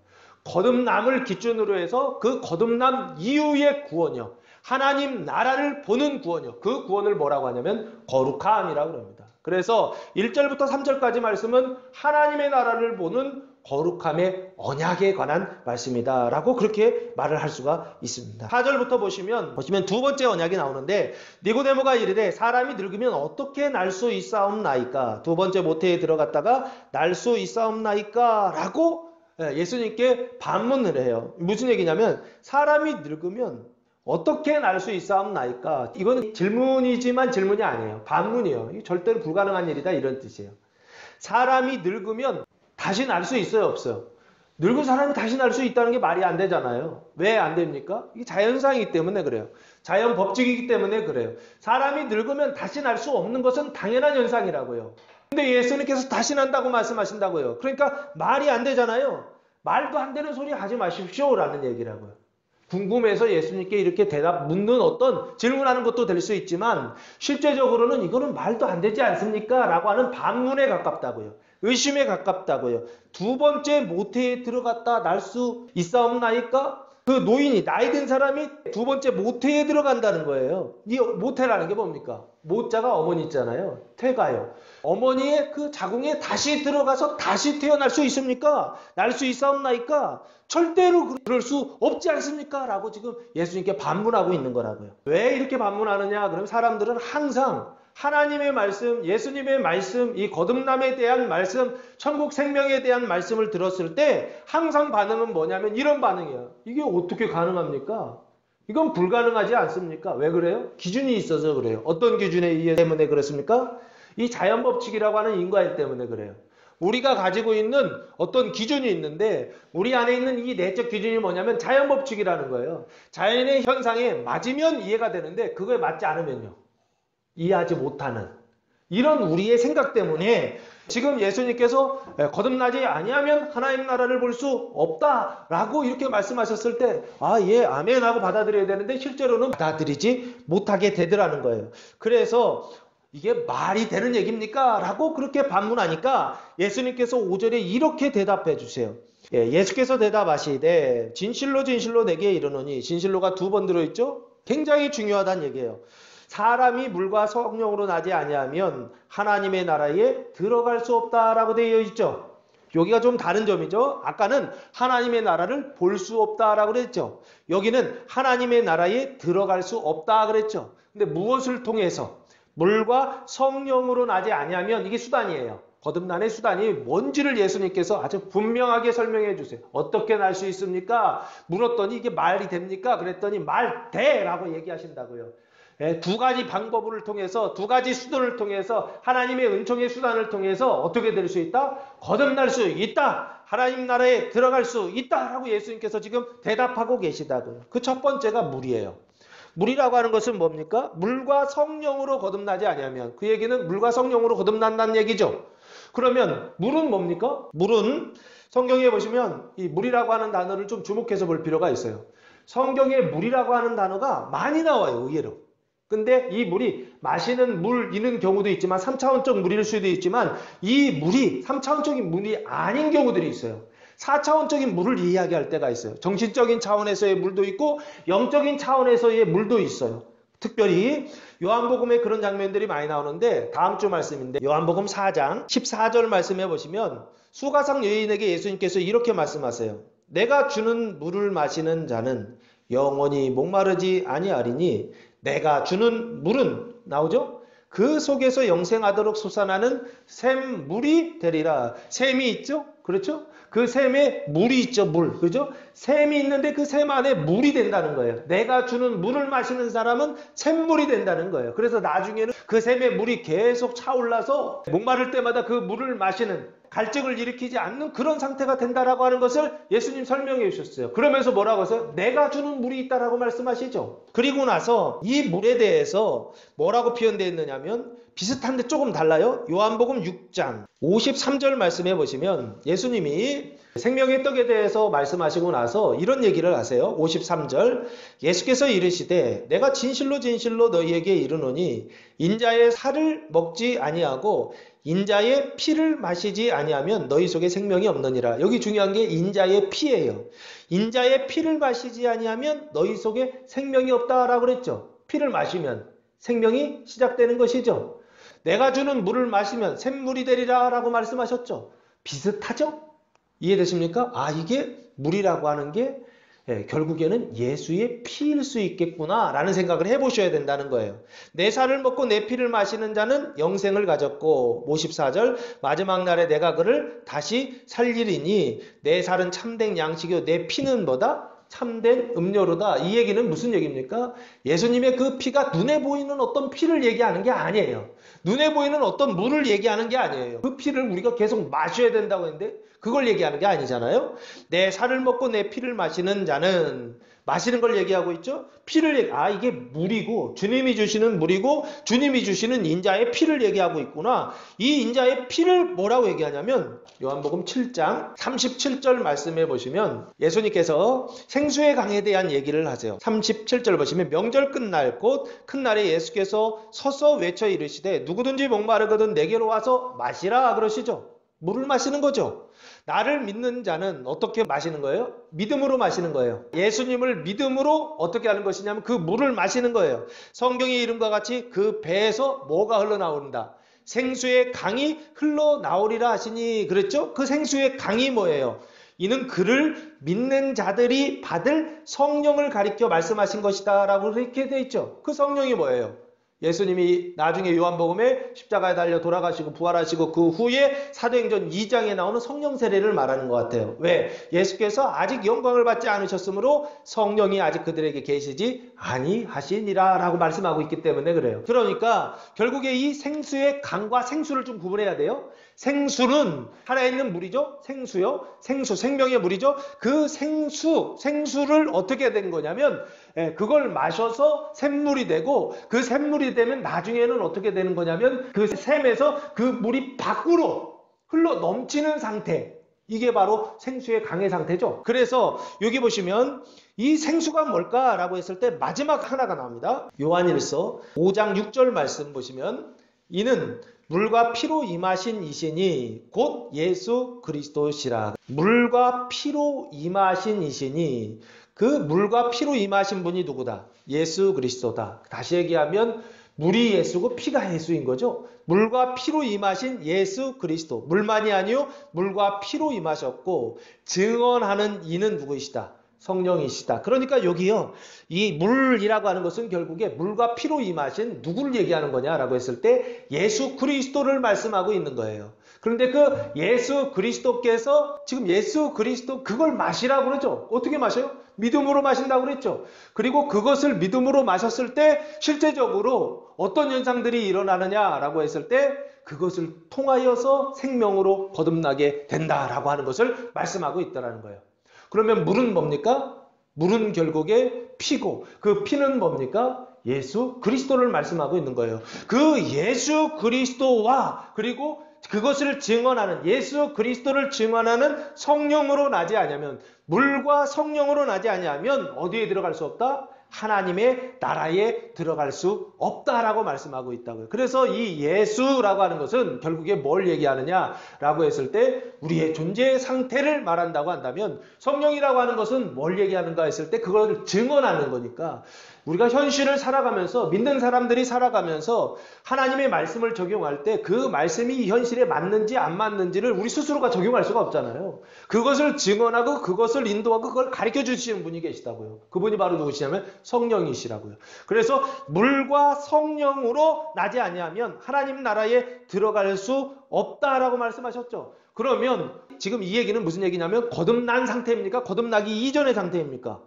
거듭남을 기준으로 해서 그 거듭남 이후의 구원이요. 하나님 나라를 보는 구원이요. 그 구원을 뭐라고 하냐면 거룩함이라고 합니다. 그래서 1절부터 3절까지 말씀은 하나님의 나라를 보는 거룩함의 언약에 관한 말씀이다 라고 그렇게 말을 할 수가 있습니다. 4절부터 보시면 두 번째 언약이 나오는데 니고데모가 이르되 사람이 늙으면 어떻게 날 수 있사옵나이까? 두 번째 모태에 들어갔다가 날 수 있사옵나이까? 라고 예수님께 반문을 해요. 무슨 얘기냐면 사람이 늙으면 어떻게 날 수 있사옵나이까? 이건 질문이지만 질문이 아니에요. 반문이에요. 이게 절대로 불가능한 일이다 이런 뜻이에요. 사람이 늙으면 다시 날 수 있어요 없어요? 늙은 사람이 다시 날 수 있다는 게 말이 안 되잖아요. 왜 안 됩니까? 이게 자연상이기 때문에 그래요. 자연 법칙이기 때문에 그래요. 사람이 늙으면 다시 날 수 없는 것은 당연한 현상이라고요. 근데 예수님께서 다시 난다고 말씀하신다고요. 그러니까 말이 안 되잖아요. 말도 안 되는 소리 하지 마십시오 라는 얘기라고요. 궁금해서 예수님께 이렇게 묻는 어떤 질문하는 것도 될 수 있지만 실제적으로는 이거는 말도 안 되지 않습니까? 라고 하는 반문에 가깝다고요. 의심에 가깝다고요. 두 번째 모태에 들어갔다 날 수 있사옵나이까? 그 노인이 나이 든 사람이 두 번째 모태에 들어간다는 거예요. 이 모태라는 게 뭡니까? 모자가 어머니 있잖아요. 태가요. 어머니의 그 자궁에 다시 들어가서 다시 태어날 수 있습니까? 날 수 있사옵나이까? 절대로 그럴 수 없지 않습니까? 라고 지금 예수님께 반문하고 있는 거라고요. 왜 이렇게 반문하느냐? 그럼 사람들은 항상 하나님의 말씀, 예수님의 말씀, 이 거듭남에 대한 말씀, 천국 생명에 대한 말씀을 들었을 때 항상 반응은 뭐냐면 이런 반응이에요. 이게 어떻게 가능합니까? 이건 불가능하지 않습니까? 왜 그래요? 기준이 있어서 그래요. 어떤 기준에 의해 때문에 그렇습니까? 이 자연법칙이라고 하는 인과일 때문에 그래요. 우리가 가지고 있는 어떤 기준이 있는데 우리 안에 있는 이 내적 기준이 뭐냐면 자연법칙이라는 거예요. 자연의 현상에 맞으면 이해가 되는데 그거에 맞지 않으면요. 이해하지 못하는 이런 우리의 생각 때문에 지금 예수님께서 거듭나지 아니하면 하나님 나라를 볼 수 없다라고 이렇게 말씀하셨을 때 예, 아멘 하고 받아들여야 되는데 실제로는 받아들이지 못하게 되더라는 거예요. 그래서 이게 말이 되는 얘기입니까? 라고 그렇게 반문하니까 예수님께서 5절에 이렇게 대답해 주세요. 예수께서 대답하시되 진실로 진실로 내게 이르노니 진실로가 두 번 들어있죠? 굉장히 중요하다는 얘기예요. 사람이 물과 성령으로 나지 아니하면 하나님의 나라에 들어갈 수 없다라고 되어 있죠. 여기가 좀 다른 점이죠. 아까는 하나님의 나라를 볼 수 없다라고 그랬죠. 여기는 하나님의 나라에 들어갈 수 없다 그랬죠. 근데 무엇을 통해서? 물과 성령으로 나지 아니하면 이게 수단이에요. 거듭남의 수단이 뭔지를 예수님께서 아주 분명하게 설명해 주세요. 어떻게 날 수 있습니까? 물었더니 이게 말이 됩니까? 그랬더니 말 돼라고 얘기하신다고요. 두 가지 방법을 통해서 두 가지 수단을 통해서 하나님의 은총의 수단을 통해서 어떻게 될 수 있다? 거듭날 수 있다. 하나님 나라에 들어갈 수 있다라고 예수님께서 지금 대답하고 계시다고요. 그 첫 번째가 물이에요. 물이라고 하는 것은 뭡니까? 물과 성령으로 거듭나지 아니하면 그 얘기는 물과 성령으로 거듭난다는 얘기죠. 그러면 물은 뭡니까? 물은 성경에 보시면 이 물이라고 하는 단어를 좀 주목해서 볼 필요가 있어요. 성경에 물이라고 하는 단어가 많이 나와요. 의외로. 근데 이 물이 마시는 물이는 경우도 있지만 3차원적 물일 수도 있지만 이 물이 3차원적인 물이 아닌 경우들이 있어요. 4차원적인 물을 이야기할 때가 있어요. 정신적인 차원에서의 물도 있고 영적인 차원에서의 물도 있어요. 특별히 요한복음에 그런 장면들이 많이 나오는데 다음 주 말씀인데 요한복음 4장 14절 말씀해 보시면 수가상 여인에게 예수님께서 이렇게 말씀하세요. 내가 주는 물을 마시는 자는 영원히 목마르지 아니하리니 내가 주는 물은 나오죠? 그 속에서 영생하도록 솟아나는 샘물이 되리라. 샘이 있죠? 그렇죠? 그 샘에 물이 있죠, 물. 그죠? 샘이 있는데 그 샘 안에 물이 된다는 거예요. 내가 주는 물을 마시는 사람은 샘물이 된다는 거예요. 그래서 나중에는 그 샘에 물이 계속 차올라서 목마를 때마다 그 물을 마시는 갈증을 일으키지 않는 그런 상태가 된다라고 하는 것을 예수님 설명해 주셨어요. 그러면서 뭐라고 하세요? 내가 주는 물이 있다라고 말씀하시죠. 그리고 나서 이 물에 대해서 뭐라고 표현되어 있느냐면 비슷한데 조금 달라요. 요한복음 6장 53절 말씀해 보시면 예수님이 생명의 떡에 대해서 말씀하시고 나서 이런 얘기를 하세요. 53절 예수께서 이르시되 내가 진실로 진실로 너희에게 이르노니 인자의 살을 먹지 아니하고 인자의 피를 마시지 아니하면 너희 속에 생명이 없느니라. 여기 중요한 게 인자의 피예요. 인자의 피를 마시지 아니하면 너희 속에 생명이 없다라고 그랬죠. 피를 마시면 생명이 시작되는 것이죠. 내가 주는 물을 마시면 샘물이 되리라 라고 말씀하셨죠. 비슷하죠? 이해되십니까? 이게 물이라고 하는 게 결국에는 예수의 피일 수 있겠구나 라는 생각을 해보셔야 된다는 거예요. 내 살을 먹고 내 피를 마시는 자는 영생을 가졌고 54절 마지막 날에 내가 그를 다시 살리리니 내 살은 참된 양식이요 내 피는 뭐다? 참된 음료로다. 이 얘기는 무슨 얘기입니까? 예수님의 그 피가 눈에 보이는 어떤 피를 얘기하는 게 아니에요. 눈에 보이는 어떤 물을 얘기하는 게 아니에요. 그 피를 우리가 계속 마셔야 된다고 했는데 그걸 얘기하는 게 아니잖아요. 내 살을 먹고 내 피를 마시는 자는, 마시는 걸 얘기하고 있죠. 이게 물이고 주님이 주시는 물이고 주님이 주시는 인자의 피를 얘기하고 있구나. 이 인자의 피를 뭐라고 얘기하냐면 요한복음 7장 37절 말씀해 보시면 예수님께서 생수의 강에 대한 얘기를 하세요. 37절 보시면 명절 끝날 곧 큰 날에 예수께서 서서 외쳐 이르시되 누구든지 목마르거든 내게로 와서 마시라 그러시죠. 물을 마시는 거죠. 나를 믿는 자는 어떻게 마시는 거예요? 믿음으로 마시는 거예요. 예수님을 믿음으로 어떻게 하는 것이냐면 그 물을 마시는 거예요. 성경의 이름과 같이 그 배에서 뭐가 흘러나온다? 생수의 강이 흘러나오리라 하시니 그랬죠? 그 생수의 강이 뭐예요? 이는 그를 믿는 자들이 받을 성령을 가리켜 말씀하신 것이다 라고 이렇게 돼 있죠. 그 성령이 뭐예요? 예수님이 나중에 요한복음에 십자가에 달려 돌아가시고 부활하시고 그 후에 사도행전 2장에 나오는 성령 세례를 말하는 것 같아요. 왜? 예수께서 아직 영광을 받지 않으셨으므로 성령이 아직 그들에게 계시지 아니하시니라 라고 말씀하고 있기 때문에 그래요. 그러니까 결국에 이 생수의 강과 생수를 좀 구분해야 돼요. 생수는 살아있는 물이죠. 생수요. 생수, 생명의 물이죠. 그 생수를 어떻게 된 거냐면 그걸 마셔서 샘물이 되고 그 샘물이 되면 나중에는 어떻게 되는 거냐면 그 샘에서 그 물이 밖으로 흘러 넘치는 상태. 이게 바로 생수의 강의 상태죠. 그래서 여기 보시면 이 생수가 뭘까라고 했을 때 마지막 하나가 나옵니다. 요한일서 5장 6절 말씀 보시면 이는 물과 피로 임하신 이시니 곧 예수 그리스도시라. 물과 피로 임하신 이시니 그 물과 피로 임하신 분이 누구다? 예수 그리스도다. 다시 얘기하면 물이 예수고 피가 예수인 거죠. 물과 피로 임하신 예수 그리스도. 물만이 아니요 물과 피로 임하셨고 증언하는 이는 누구이시다? 성령이시다. 그러니까 여기요. 이 물이라고 하는 것은 결국에 물과 피로 임하신 누구를 얘기하는 거냐라고 했을 때 예수 그리스도를 말씀하고 있는 거예요. 그런데 그 예수 그리스도께서 지금 예수 그리스도 그걸 마시라고 그러죠. 어떻게 마셔요? 믿음으로 마신다고 그랬죠. 그리고 그것을 믿음으로 마셨을 때 실제적으로 어떤 현상들이 일어나느냐라고 했을 때 그것을 통하여서 생명으로 거듭나게 된다라고 하는 것을 말씀하고 있다는 거예요. 그러면 물은 뭡니까? 물은 결국에 피고 그 피는 뭡니까? 예수 그리스도를 말씀하고 있는 거예요. 그 예수 그리스도와 그리고 그것을 증언하는 예수 그리스도를 증언하는 성령으로 나지 아니하면 물과 성령으로 나지 아니하면 어디에 들어갈 수 없다? 하나님의 나라에 들어갈 수 없다라고 말씀하고 있다고요. 그래서 이 예수라고 하는 것은 결국에 뭘 얘기하느냐라고 했을 때 우리의 존재의 상태를 말한다고 한다면 성령이라고 하는 것은 뭘 얘기하는가 했을 때 그걸 증언하는 거니까 우리가 현실을 살아가면서 믿는 사람들이 살아가면서 하나님의 말씀을 적용할 때 그 말씀이 이 현실에 맞는지 안 맞는지를 우리 스스로가 적용할 수가 없잖아요. 그것을 증언하고 그것을 인도하고 그걸 가르쳐 주시는 분이 계시다고요. 그분이 바로 누구시냐면 성령이시라고요. 그래서 물과 성령으로 나지 아니하면 하나님 나라에 들어갈 수 없다라고 말씀하셨죠. 그러면 지금 이 얘기는 무슨 얘기냐면 거듭난 상태입니까? 거듭나기 이전의 상태입니까?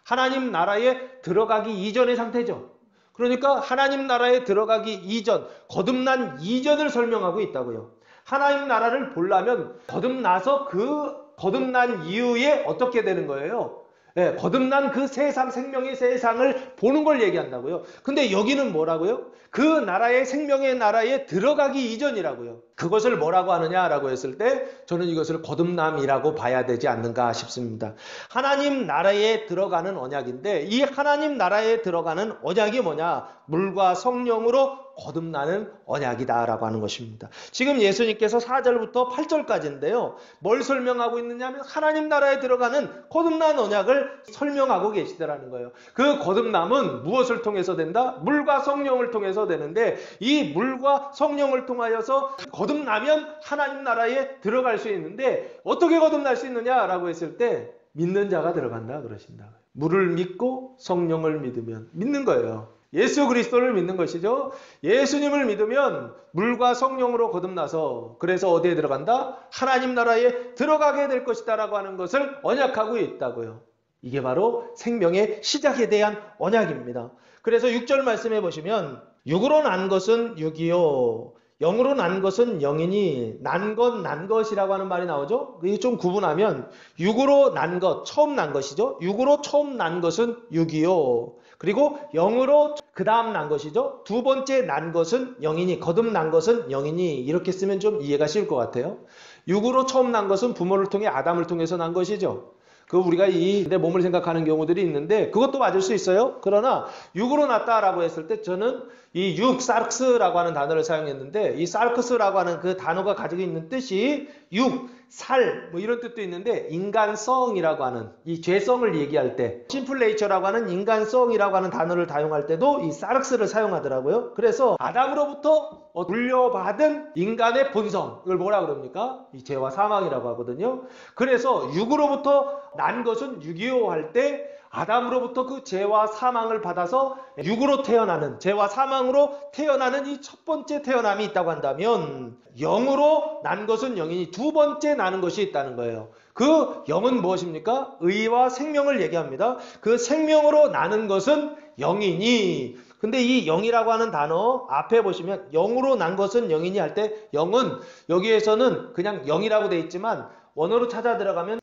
하나님 나라에 들어가기 이전의 상태죠. 그러니까 하나님 나라에 들어가기 이전, 거듭난 이전을 설명하고 있다고요. 하나님 나라를 보려면 거듭나서 그 거듭난 이후에 어떻게 되는 거예요? 네, 거듭난 그 세상, 생명의 세상을 보는 걸 얘기한다고요. 근데 여기는 뭐라고요? 그 나라의 생명의 나라에 들어가기 이전이라고요. 그것을 뭐라고 하느냐라고 했을 때 저는 이것을 거듭남이라고 봐야 되지 않는가 싶습니다. 하나님 나라에 들어가는 언약인데 이 하나님 나라에 들어가는 언약이 뭐냐? 물과 성령으로 거듭나는 언약이다라고 하는 것입니다. 지금 예수님께서 4절부터 8절까지인데요. 뭘 설명하고 있느냐면 하나님 나라에 들어가는 거듭난 언약을 설명하고 계시더라는 거예요. 그 거듭남은 무엇을 통해서 된다? 물과 성령을 통해서 되는데 이 물과 성령을 통하여서 거듭나면 하나님 나라에 들어갈 수 있는데 어떻게 거듭날 수 있느냐라고 했을 때 믿는 자가 들어간다 그러신다. 물을 믿고 성령을 믿으면 믿는 거예요. 예수 그리스도를 믿는 것이죠. 예수님을 믿으면 물과 성령으로 거듭나서 그래서 어디에 들어간다? 하나님 나라에 들어가게 될 것이다 라고 하는 것을 언약하고 있다고요. 이게 바로 생명의 시작에 대한 언약입니다. 그래서 6절 말씀해 보시면 육으로 난 것은 육이요 영으로 난 것은 영이니 난 것이라고 하는 말이 나오죠. 이게 좀 구분하면 육으로 난 것, 처음 난 것이죠. 육으로 처음 난 것은 육이요. 그리고 영으로 그 다음 난 것이죠. 두 번째 난 것은 영이니 거듭난 것은 영이니 이렇게 쓰면 좀 이해가 쉬울 것 같아요. 육으로 처음 난 것은 부모를 통해 아담을 통해서 난 것이죠. 그 우리가 내 몸을 생각하는 경우들이 있는데 그것도 맞을 수 있어요. 그러나 육으로 났다라고 했을 때 저는 이 사르크스라고 하는 단어를 사용했는데 이 사르크스라고 하는 그 단어가 가지고 있는 뜻이 살 뭐 이런 뜻도 있는데 인간성이라고 하는 이 죄성을 얘기할 때 심플 네이처라고 하는 인간성이라고 하는 단어를 다용할 때도 이 사르크스를 사용하더라고요. 그래서 아담으로부터 물려받은 인간의 본성 이걸 뭐라 그럽니까? 이 죄와 사망이라고 하거든요. 그래서 육으로부터 난 것은 육이요 할 때 아담으로부터 그 죄와 사망을 받아서 육으로 태어나는 죄와 사망으로 태어나는 이 첫 번째 태어남이 있다고 한다면 영으로 난 것은 영이니 두 번째 나는 것이 있다는 거예요. 그 영은 무엇입니까? 의와 생명을 얘기합니다. 그 생명으로 나는 것은 영이니 근데 이 영이라고 하는 단어 앞에 보시면 영으로 난 것은 영이니 할 때 영은 여기에서는 그냥 영이라고 돼 있지만 원어로 찾아 들어가면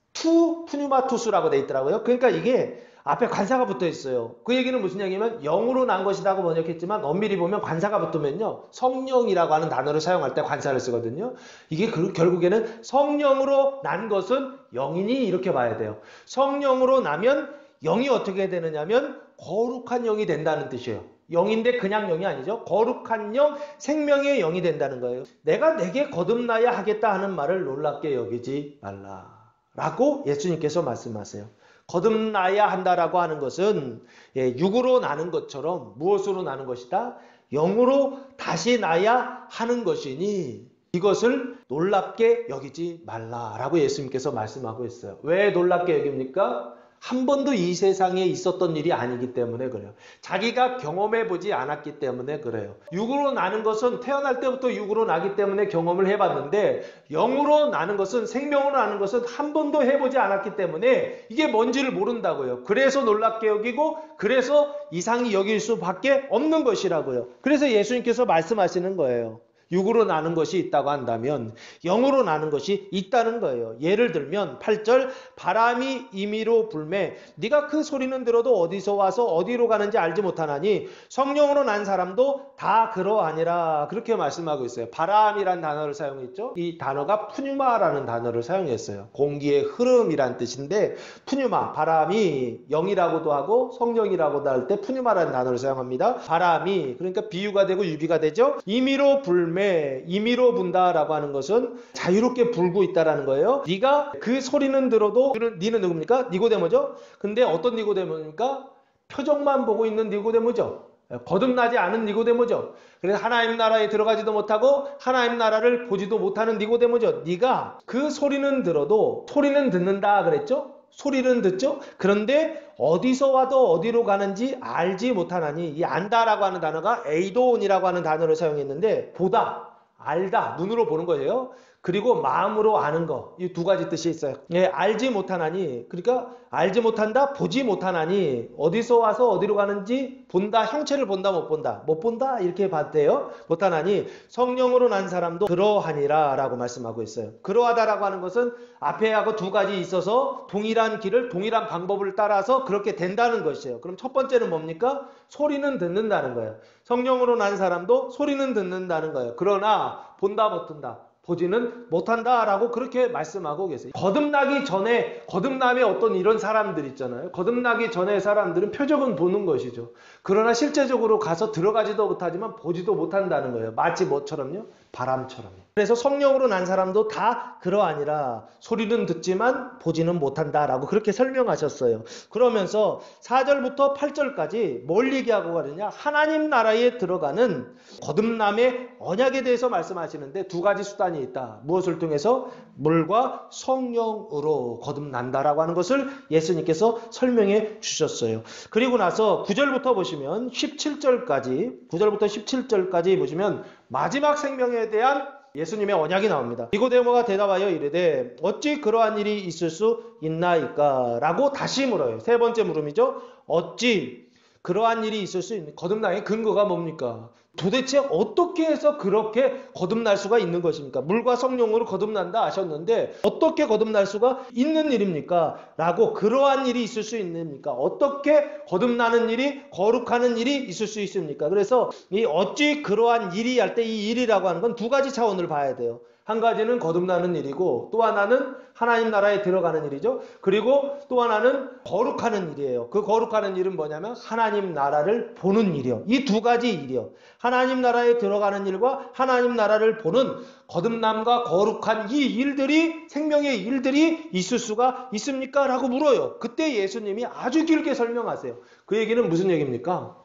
푸뉴마투스라고 돼 있더라고요. 그러니까 이게 앞에 관사가 붙어 있어요. 그 얘기는 무슨 얘기냐면 영으로 난 것이라고 번역했지만 엄밀히 보면 관사가 붙으면요. 성령이라고 하는 단어를 사용할 때 관사를 쓰거든요. 이게 결국에는 성령으로 난 것은 영이니 이렇게 봐야 돼요. 성령으로 나면 영이 어떻게 되느냐면 거룩한 영이 된다는 뜻이에요. 영인데 그냥 영이 아니죠. 거룩한 영, 생명의 영이 된다는 거예요. 내가 내게 거듭나야 하겠다 하는 말을 놀랍게 여기지 말라. 라고 예수님께서 말씀하세요. 거듭나야 한다라고 하는 것은 육으로 나는 것처럼 무엇으로 나는 것이다? 영으로 다시 나야 하는 것이니 이것을 놀랍게 여기지 말라라고 예수님께서 말씀하고 있어요. 왜 놀랍게 여깁니까? 한 번도 이 세상에 있었던 일이 아니기 때문에 그래요. 자기가 경험해보지 않았기 때문에 그래요. 육으로 나는 것은 태어날 때부터 육으로 나기 때문에 경험을 해봤는데 영으로 나는 것은 생명으로 나는 것은 한 번도 해보지 않았기 때문에 이게 뭔지를 모른다고요. 그래서 놀랍게 여기고 그래서 이상히 여길 수밖에 없는 것이라고요. 그래서 예수님께서 말씀하시는 거예요. 육으로 나는 것이 있다고 한다면 영으로 나는 것이 있다는 거예요. 예를 들면 8절 바람이 임의로 불매 네가 그 소리는 들어도 어디서 와서 어디로 가는지 알지 못하나니 성령으로 난 사람도 다 그러하니라 그렇게 말씀하고 있어요. 바람이란 단어를 사용했죠. 이 단어가 푸뉴마라는 단어를 사용했어요. 공기의 흐름이란 뜻인데 푸뉴마 바람이 영이라고도 하고 성령이라고도 할 때 푸뉴마라는 단어를 사용합니다. 바람이 그러니까 비유가 되고 유비가 되죠. 임의로 불매 임의로 분다라고 하는 것은 자유롭게 불고 있다라는 거예요. 네가 그 소리는 들어도 니는 누굽니까? 니고데모죠. 근데 어떤 니고데모입니까? 표정만 보고 있는 니고데모죠. 거듭나지 않은 니고데모죠. 그래서 하나님 나라에 들어가지도 못하고 하나님 나라를 보지도 못하는 니고데모죠. 네가 그 소리는 들어도 소리는 듣는다 그랬죠? 소리는 듣죠? 그런데 어디서 와도 어디로 가는지 알지 못하나니 이 안다라고 하는 단어가 에이도온이라고 하는 단어를 사용했는데 보다, 알다, 눈으로 보는 거예요. 그리고 마음으로 아는 거. 이 두 가지 뜻이 있어요. 알지 못하나니 그러니까 알지 못한다, 보지 못하나니 어디서 와서 어디로 가는지 본다, 형체를 본다, 못 본다. 못 본다 이렇게 봤대요. 못하나니 성령으로 난 사람도 그러하니라 라고 말씀하고 있어요. 그러하다라고 하는 것은 앞에 하고 두 가지 있어서 동일한 길을 동일한 방법을 따라서 그렇게 된다는 것이에요. 그럼 첫 번째는 뭡니까? 소리는 듣는다는 거예요. 성령으로 난 사람도 소리는 듣는다는 거예요. 그러나 본다, 못 듣는다. 보지는 못한다라고 그렇게 말씀하고 계세요. 거듭나기 전에 거듭남의 어떤 이런 사람들 있잖아요. 거듭나기 전에 사람들은 표적은 보는 것이죠. 그러나 실제적으로 가서 들어가지도 못하지만 보지도 못한다는 거예요. 마치 뭐처럼요? 바람처럼요. 그래서 성령으로 난 사람도 다 그러하니라. 소리는 듣지만 보지는 못한다라고 그렇게 설명하셨어요. 그러면서 4절부터 8절까지 뭘 얘기하고 가느냐? 하나님 나라에 들어가는 거듭남의 언약에 대해서 말씀하시는데 두 가지 수단이 있다. 무엇을 통해서? 물과 성령으로 거듭난다라고 하는 것을 예수님께서 설명해 주셨어요. 그리고 나서 9절부터 보시면 17절까지 9절부터 17절까지 보시면 마지막 생명에 대한 예수님의 언약이 나옵니다. 니고데모가 대답하여 이르되 어찌 그러한 일이 있을 수 있나이까? 라고 다시 물어요. 세 번째 물음이죠. 어찌 그러한 일이 있을 수 있는, 거듭남의 근거가 뭡니까? 도대체 어떻게 해서 그렇게 거듭날 수가 있는 것입니까? 물과 성령으로 거듭난다 하셨는데 어떻게 거듭날 수가 있는 일입니까? 라고, 그러한 일이 있을 수 있습니까? 어떻게 거듭나는 일이, 거룩하는 일이 있을 수 있습니까? 그래서 이 어찌 그러한 일이 할 때 이 일이라고 하는 건 두 가지 차원을 봐야 돼요. 한 가지는 거듭나는 일이고 또 하나는 하나님 나라에 들어가는 일이죠. 그리고 또 하나는 거룩하는 일이에요. 그 거룩하는 일은 뭐냐면 하나님 나라를 보는 일이요. 이 두 가지 일이요. 하나님 나라에 들어가는 일과 하나님 나라를 보는 거듭남과 거룩한 이 일들이, 생명의 일들이 있을 수가 있습니까? 라고 물어요. 그때 예수님이 아주 길게 설명하세요. 그 얘기는 무슨 얘기입니까?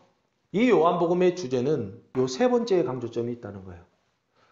이 요한복음의 주제는 요 세 번째의 강조점이 있다는 거예요.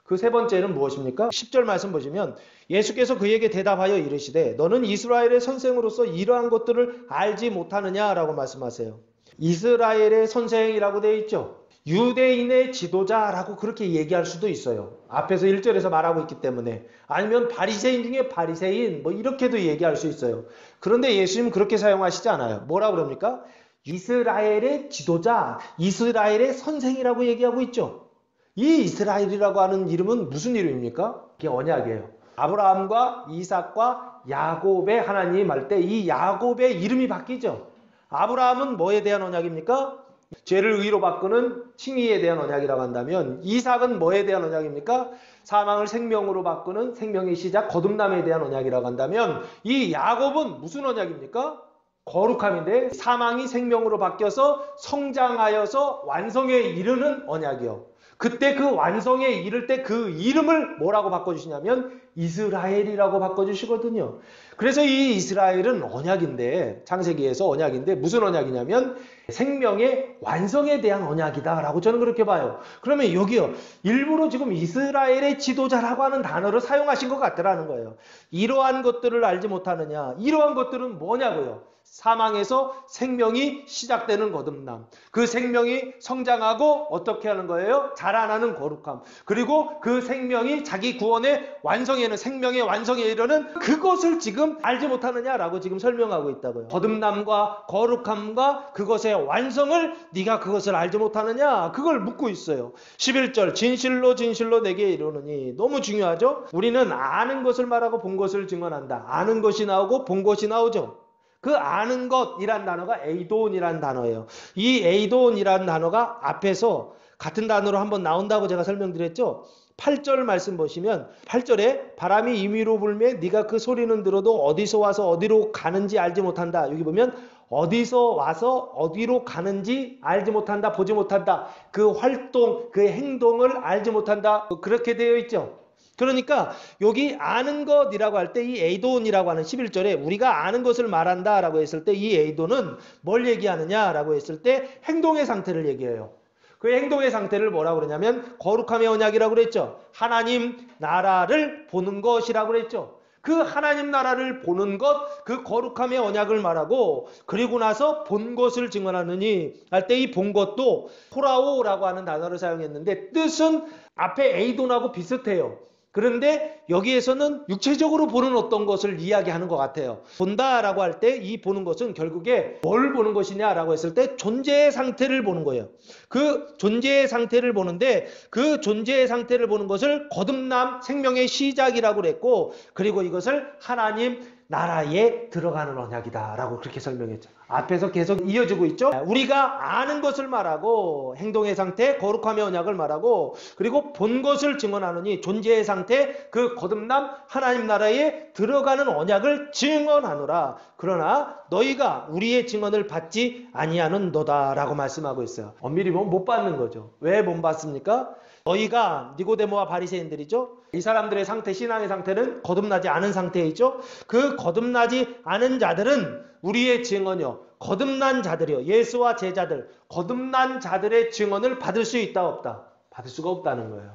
그 세 번째는 무엇입니까? 10절 말씀 보시면 예수께서 그에게 대답하여 이르시되 너는 이스라엘의 선생으로서 이러한 것들을 알지 못하느냐라고 말씀하세요. 이스라엘의 선생이라고 되어 있죠. 유대인의 지도자라고 그렇게 얘기할 수도 있어요. 앞에서 1절에서 말하고 있기 때문에. 아니면 바리새인 중에 바리새인, 뭐 이렇게도 얘기할 수 있어요. 그런데 예수님은 그렇게 사용하시지 않아요. 뭐라 그럽니까? 이스라엘의 지도자, 이스라엘의 선생이라고 얘기하고 있죠. 이 이스라엘이라고 하는 이름은 무슨 이름입니까? 이게 언약이에요. 아브라함과 이삭과 야곱의 하나님 할 때 이 야곱의 이름이 바뀌죠. 아브라함은 뭐에 대한 언약입니까? 죄를 의로 바꾸는 칭의에 대한 언약이라고 한다면, 이삭은 뭐에 대한 언약입니까? 사망을 생명으로 바꾸는 생명의 시작, 거듭남에 대한 언약이라고 한다면, 이 야곱은 무슨 언약입니까? 거룩함인데 사망이 생명으로 바뀌어서 성장하여서 완성에 이르는 언약이요. 그때 그 완성에 이를 때 그 이름을 뭐라고 바꿔주시냐면 이스라엘이라고 바꿔주시거든요. 그래서 이 이스라엘은 언약인데, 창세기에서 언약인데 무슨 언약이냐면 생명의 완성에 대한 언약이다 라고 저는 그렇게 봐요. 그러면 여기요, 일부러 지금 이스라엘의 지도자라고 하는 단어를 사용하신 것 같더라는 거예요. 이러한 것들을 알지 못하느냐, 이러한 것들은 뭐냐고요. 사망에서 생명이 시작되는 거듭남, 그 생명이 성장하고 어떻게 하는 거예요? 자라나는 거룩함, 그리고 그 생명이 자기 구원의 완성에는, 생명의 완성에 이르는 그것을 지금 알지 못하느냐라고 지금 설명하고 있다고요. 거듭남과 거룩함과 그것의 완성을 네가 그것을 알지 못하느냐, 그걸 묻고 있어요. 11절 진실로 진실로 내게 이르노니, 너무 중요하죠. 우리는 아는 것을 말하고 본 것을 증언한다. 아는 것이 나오고 본 것이 나오죠. 그 아는 것이란 단어가 에이돈이란 단어예요. 이 에이돈이란 단어가 앞에서 같은 단어로 한번 나온다고 제가 설명드렸죠. 8절 말씀 보시면 8절에 바람이 임의로 불매 네가 그 소리는 들어도 어디서 와서 어디로 가는지 알지 못한다. 여기 보면 어디서 와서 어디로 가는지 알지 못한다, 보지 못한다. 그 활동, 그 행동을 알지 못한다. 그렇게 되어 있죠. 그러니까 여기 아는 것이라고 할 때 이 에이돈이라고 하는 11절에 우리가 아는 것을 말한다 라고 했을 때 이 에이돈은 뭘 얘기하느냐 라고 했을 때 행동의 상태를 얘기해요. 그 행동의 상태를 뭐라고 그러냐면 거룩함의 언약이라고 그랬죠. 하나님 나라를 보는 것이라고 그랬죠. 그 하나님 나라를 보는 것, 그 거룩함의 언약을 말하고, 그리고 나서 본 것을 증언하느니 할 때 이 본 것도 토라오라고 하는 단어를 사용했는데 뜻은 앞에 에이돈하고 비슷해요. 그런데 여기에서는 육체적으로 보는 어떤 것을 이야기하는 것 같아요. 본다라고 할 때 이 보는 것은 결국에 뭘 보는 것이냐라고 했을 때 존재의 상태를 보는 거예요. 그 존재의 상태를 보는데 그 존재의 상태를 보는 것을 거듭남, 생명의 시작이라고 그랬고, 그리고 이것을 하나님 나라에 들어가는 언약이다 라고 그렇게 설명했죠. 앞에서 계속 이어지고 있죠. 우리가 아는 것을 말하고 행동의 상태, 거룩함의 언약을 말하고, 그리고 본 것을 증언하느니 존재의 상태, 그 거듭남 하나님 나라에 들어가는 언약을 증언하노라. 그러나 너희가 우리의 증언을 받지 아니하는도다 라고 말씀하고 있어요. 엄밀히 보면 못 받는 거죠. 왜 못 받습니까? 너희가 니고데모와 바리새인들이죠. 이 사람들의 상태, 신앙의 상태는 거듭나지 않은 상태에 있죠. 그 거듭나지 않은 자들은 우리의 증언이요, 거듭난 자들이요, 예수와 제자들, 거듭난 자들의 증언을 받을 수 있다 없다? 받을 수가 없다는 거예요.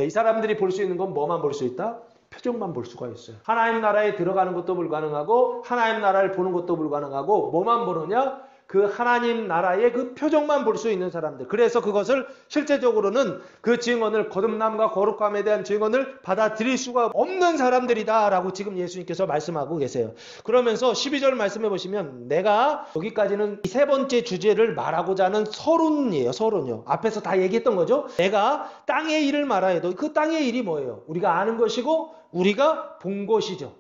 이 사람들이 볼 수 있는 건 뭐만 볼 수 있다? 표정만 볼 수가 있어요. 하나님 나라에 들어가는 것도 불가능하고 하나님 나라를 보는 것도 불가능하고 뭐만 보느냐? 그 하나님 나라의 그 표정만 볼 수 있는 사람들. 그래서 그것을 실제적으로는 그 증언을 거듭남과 거룩함에 대한 증언을 받아들일 수가 없는 사람들이다라고 지금 예수님께서 말씀하고 계세요. 그러면서 12절 말씀해 보시면 내가 여기까지는 이 세 번째 주제를 말하고자 하는 서론이에요. 서론이요. 앞에서 다 얘기했던 거죠. 내가 땅의 일을 말하여도 그 땅의 일이 뭐예요? 우리가 아는 것이고 우리가 본 것이죠.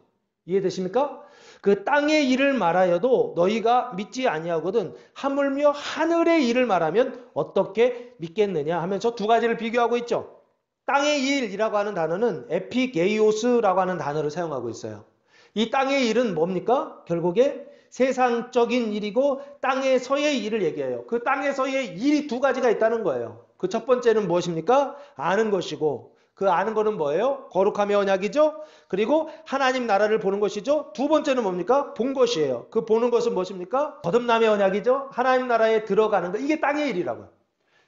이해되십니까? 그 땅의 일을 말하여도 너희가 믿지 아니하거든 하물며 하늘의 일을 말하면 어떻게 믿겠느냐 하면서 두 가지를 비교하고 있죠. 땅의 일이라고 하는 단어는 에피게이오스라고 하는 단어를 사용하고 있어요. 이 땅의 일은 뭡니까? 결국에 세상적인 일이고 땅에서의 일을 얘기해요. 그 땅에서의 일이 두 가지가 있다는 거예요. 그 첫 번째는 무엇입니까? 아는 것이고 그 아는 거는 뭐예요? 거룩함의 언약이죠. 그리고 하나님 나라를 보는 것이죠. 두 번째는 뭡니까? 본 것이에요. 그 보는 것은 무엇입니까? 거듭남의 언약이죠. 하나님 나라에 들어가는 것. 이게 땅의 일이라고요.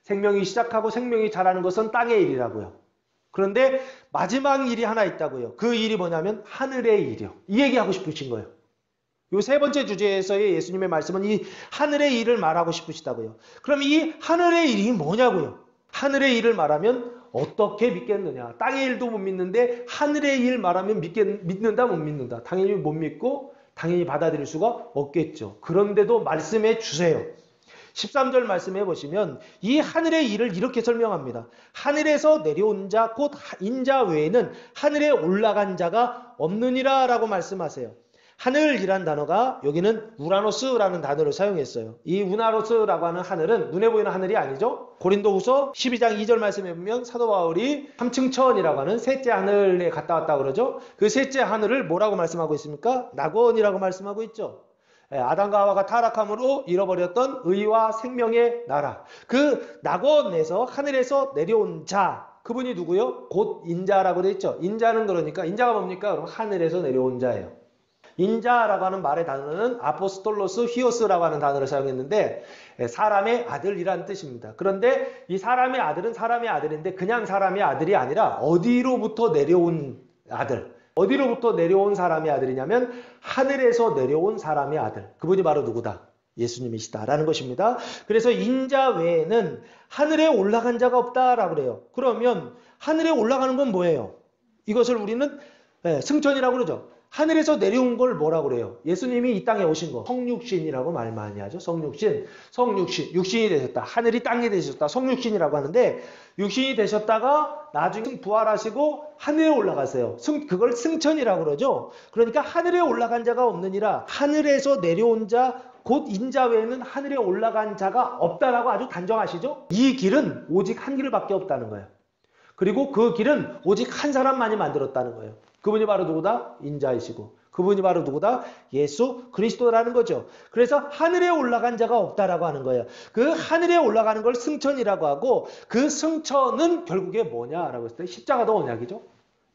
생명이 시작하고 생명이 자라는 것은 땅의 일이라고요. 그런데 마지막 일이 하나 있다고요. 그 일이 뭐냐면 하늘의 일이요. 이 얘기하고 싶으신 거예요. 이 세 번째 주제에서의 예수님의 말씀은 이 하늘의 일을 말하고 싶으시다고요. 그럼 이 하늘의 일이 뭐냐고요. 하늘의 일을 말하면 어떻게 믿겠느냐. 땅의 일도 못 믿는데 하늘의 일 말하면 믿는다 못 믿는다. 당연히 못 믿고 당연히 받아들일 수가 없겠죠. 그런데도 말씀해 주세요. 13절 말씀해 보시면 이 하늘의 일을 이렇게 설명합니다. 하늘에서 내려온 자 곧 인자 외에는 하늘에 올라간 자가 없느니라 라고 말씀하세요. 하늘이란 단어가 여기는 우라노스라는 단어를 사용했어요. 이 우라노스라고 하는 하늘은 눈에 보이는 하늘이 아니죠. 고린도후서 12장 2절 말씀에 보면 사도 바울이 3층 천이라고 하는 셋째 하늘에 갔다 왔다고 그러죠. 그 셋째 하늘을 뭐라고 말씀하고 있습니까? 낙원이라고 말씀하고 있죠. 아담과 하와가 타락함으로 잃어버렸던 의와 생명의 나라. 그 낙원에서 하늘에서 내려온 자. 그분이 누구요? 곧 인자라고 되어 있죠. 인자는 그러니까 인자가 뭡니까? 그럼 하늘에서 내려온 자예요. 인자라고 하는 말의 단어는 아포스톨로스 히오스라고 하는 단어를 사용했는데 사람의 아들이라는 뜻입니다. 그런데 이 사람의 아들은 사람의 아들인데 그냥 사람의 아들이 아니라 어디로부터 내려온 아들. 어디로부터 내려온 사람의 아들이냐면 하늘에서 내려온 사람의 아들. 그분이 바로 누구다? 예수님이시다라는 것입니다. 그래서 인자 외에는 하늘에 올라간 자가 없다라고 그래요. 그러면 하늘에 올라가는 건 뭐예요? 이것을 우리는 승천이라고 그러죠. 하늘에서 내려온 걸 뭐라고 그래요? 예수님이 이 땅에 오신 거 성육신이라고 말 많이 하죠. 성육신, 육신이 되셨다. 하늘이 땅이 되셨다. 성육신이라고 하는데 육신이 되셨다가 나중에 부활하시고 하늘에 올라가세요. 그걸 승천이라고 그러죠. 그러니까 하늘에 올라간 자가 없느니라. 하늘에서 내려온 자 곧 인자 외에는 하늘에 올라간 자가 없다라고 아주 단정하시죠. 이 길은 오직 한 길밖에 없다는 거예요. 그리고 그 길은 오직 한 사람만이 만들었다는 거예요. 그분이 바로 누구다? 인자이시고 그분이 바로 누구다? 예수 그리스도라는 거죠. 그래서 하늘에 올라간 자가 없다라고 하는 거예요. 그 하늘에 올라가는 걸 승천이라고 하고 그 승천은 결국에 뭐냐라고 했을 때 십자가도 언약이죠.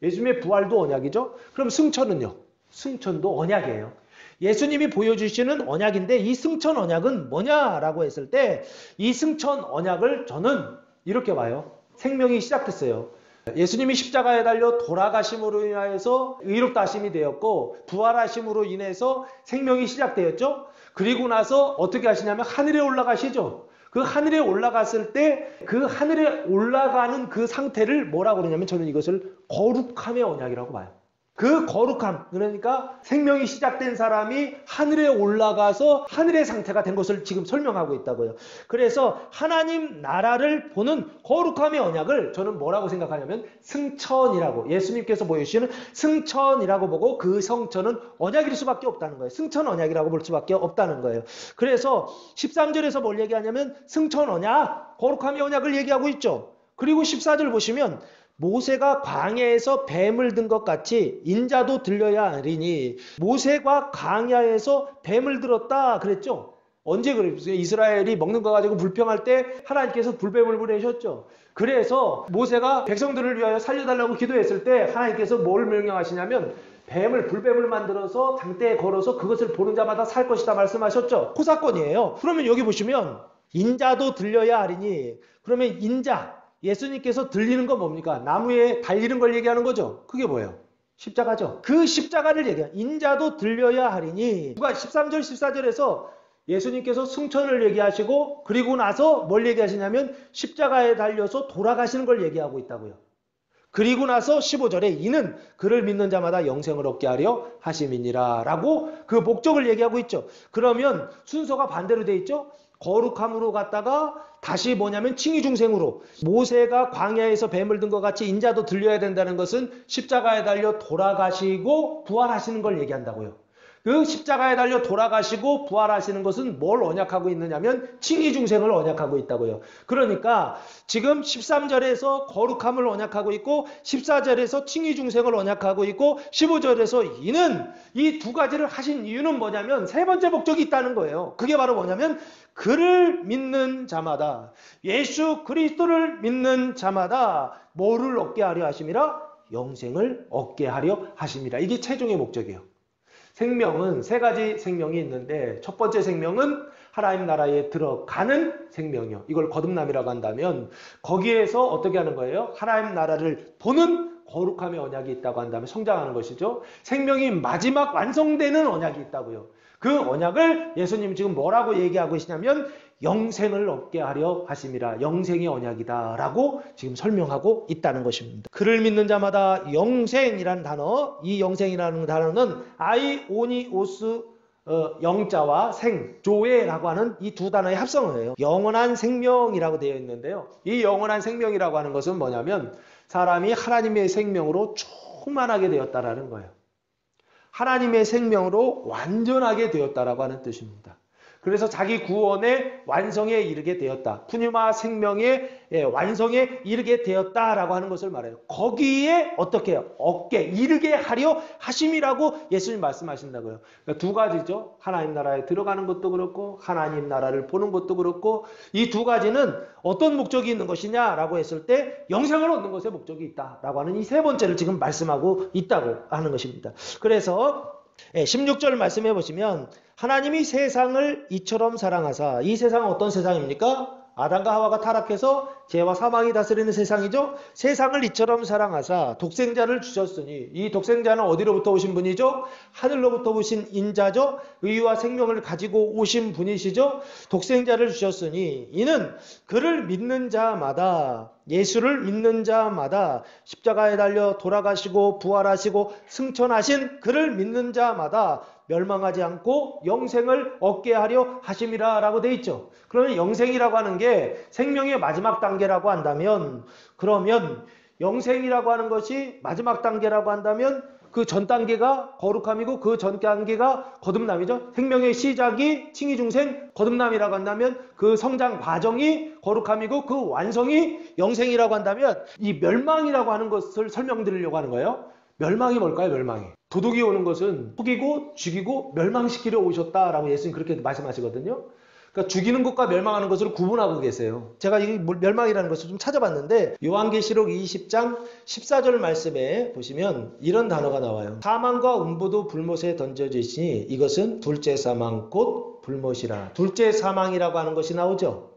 예수님의 부활도 언약이죠. 그럼 승천은요? 승천도 언약이에요. 예수님이 보여주시는 언약인데 이 승천 언약은 뭐냐라고 했을 때 이 승천 언약을 저는 이렇게 봐요. 생명이 시작됐어요. 예수님이 십자가에 달려 돌아가심으로 인하여서 의롭다 하심이 되었고 부활하심으로 인해서 생명이 시작되었죠. 그리고 나서 어떻게 하시냐면 하늘에 올라가시죠. 그 하늘에 올라갔을 때 그 하늘에 올라가는 그 상태를 뭐라고 그러냐면 저는 이것을 거룩함의 언약이라고 봐요. 그 거룩함, 그러니까 생명이 시작된 사람이 하늘에 올라가서 하늘의 상태가 된 것을 지금 설명하고 있다고요. 그래서 하나님 나라를 보는 거룩함의 언약을 저는 뭐라고 생각하냐면 승천이라고, 예수님께서 보여주시는 승천이라고 보고 그 성천은 언약일 수밖에 없다는 거예요. 승천 언약이라고 볼 수밖에 없다는 거예요. 그래서 13절에서 뭘 얘기하냐면 승천 언약, 거룩함의 언약을 얘기하고 있죠. 그리고 14절 보시면 모세가 광야에서 뱀을 든 것 같이 인자도 들려야 하리니 모세가 광야에서 뱀을 들었다 그랬죠. 언제 그랬어요? 이스라엘이 먹는 거 가지고 불평할 때 하나님께서 불뱀을 보내셨죠. 그래서 모세가 백성들을 위하여 살려달라고 기도했을 때 하나님께서 뭘 명령하시냐면 불뱀을 만들어서 장대에 걸어서 그것을 보는 자마다 살 것이다 말씀하셨죠. 그 사건이에요. 그러면 여기 보시면 인자도 들려야 하리니 그러면 인자 예수님께서 들리는 건 뭡니까? 나무에 달리는 걸 얘기하는 거죠. 그게 뭐예요? 십자가죠. 그 십자가를 얘기해요. 인자도 들려야 하리니 누가 13절 14절에서 예수님께서 승천을 얘기하시고 그리고 나서 뭘 얘기하시냐면 십자가에 달려서 돌아가시는 걸 얘기하고 있다고요. 그리고 나서 15절에 이는 그를 믿는 자마다 영생을 얻게 하려 하심이니라 라고 그 목적을 얘기하고 있죠. 그러면 순서가 반대로 돼 있죠. 거룩함으로 갔다가 다시 뭐냐면 칭의중생으로, 모세가 광야에서 뱀을 든 것 같이 인자도 들려야 된다는 것은 십자가에 달려 돌아가시고 부활하시는 걸 얘기한다고요. 그 십자가에 달려 돌아가시고 부활하시는 것은 뭘 언약하고 있느냐면 칭의중생을 언약하고 있다고요. 그러니까 지금 13절에서 거룩함을 언약하고 있고 14절에서 칭의중생을 언약하고 있고 15절에서 이는, 이 두 가지를 하신 이유는 뭐냐면 세 번째 목적이 있다는 거예요. 그게 바로 뭐냐면 그를 믿는 자마다, 예수 그리스도를 믿는 자마다 뭐를 얻게 하려 하심이라? 영생을 얻게 하려 하심이라. 이게 최종의 목적이에요. 생명은 세 가지 생명이 있는데 첫 번째 생명은 하나님 나라에 들어가는 생명이요. 이걸 거듭남이라고 한다면 거기에서 어떻게 하는 거예요? 하나님 나라를 보는 거룩함의 언약이 있다고 한다면 성장하는 것이죠. 생명이 마지막 완성되는 언약이 있다고요. 그 언약을 예수님 지금 뭐라고 얘기하고 계시냐면 영생을 얻게 하려 하심이라, 영생의 언약이다 라고 지금 설명하고 있다는 것입니다. 그를 믿는 자마다 영생이라는 단어, 이 영생이라는 단어는 아이오니오스 영자와 생, 조에라고 하는 이 두 단어의 합성어예요. 영원한 생명이라고 되어 있는데요. 이 영원한 생명이라고 하는 것은 뭐냐면 사람이 하나님의 생명으로 충만하게 되었다라는 거예요. 하나님의 생명으로 완전하게 되었다라고 하는 뜻입니다. 그래서 자기 구원의 완성에 이르게 되었다. 푸뉴마 생명의 완성에 이르게 되었다라고 하는 것을 말해요. 거기에 어떻게 해요? 얻게, 이르게 하려 하심이라고 예수님 말씀하신다고요. 그러니까 두 가지죠. 하나님 나라에 들어가는 것도 그렇고 하나님 나라를 보는 것도 그렇고, 이 두 가지는 어떤 목적이 있는 것이냐라고 했을 때 영생을 얻는 것에 목적이 있다라고 하는 이 세 번째를 지금 말씀하고 있다고 하는 것입니다. 그래서 16절 말씀해 보시면 하나님이 세상을 이처럼 사랑하사, 이 세상은 어떤 세상입니까? 아담과 하와가 타락해서 죄와 사망이 다스리는 세상이죠. 세상을 이처럼 사랑하사 독생자를 주셨으니, 이 독생자는 어디로부터 오신 분이죠? 하늘로부터 오신 인자죠. 의와 생명을 가지고 오신 분이시죠. 독생자를 주셨으니 이는 그를 믿는 자마다, 예수를 믿는 자마다, 십자가에 달려 돌아가시고 부활하시고 승천하신 그를 믿는 자마다 멸망하지 않고 영생을 얻게 하려 하심이라 라고 되어 있죠. 그러면 영생이라고 하는 게 생명의 마지막 단계라고 한다면, 그러면 영생이라고 하는 것이 마지막 단계라고 한다면 그 전 단계가 거룩함이고 그 전 단계가 거듭남이죠. 생명의 시작이 칭의중생, 거듭남이라고 한다면 그 성장 과정이 거룩함이고 그 완성이 영생이라고 한다면, 이 멸망이라고 하는 것을 설명드리려고 하는 거예요. 멸망이 뭘까요? 멸망이. 도둑이 오는 것은 속이고 죽이고 멸망시키려 오셨다라고 예수님 그렇게 말씀하시거든요. 그러니까 죽이는 것과 멸망하는 것을 구분하고 계세요. 제가 이 멸망이라는 것을 좀 찾아봤는데 요한계시록 20장 14절 말씀에 보시면 이런 단어가 나와요. 사망과 음부도 불못에 던져지시니 이것은 둘째 사망 곧 불못이라. 둘째 사망이라고 하는 것이 나오죠.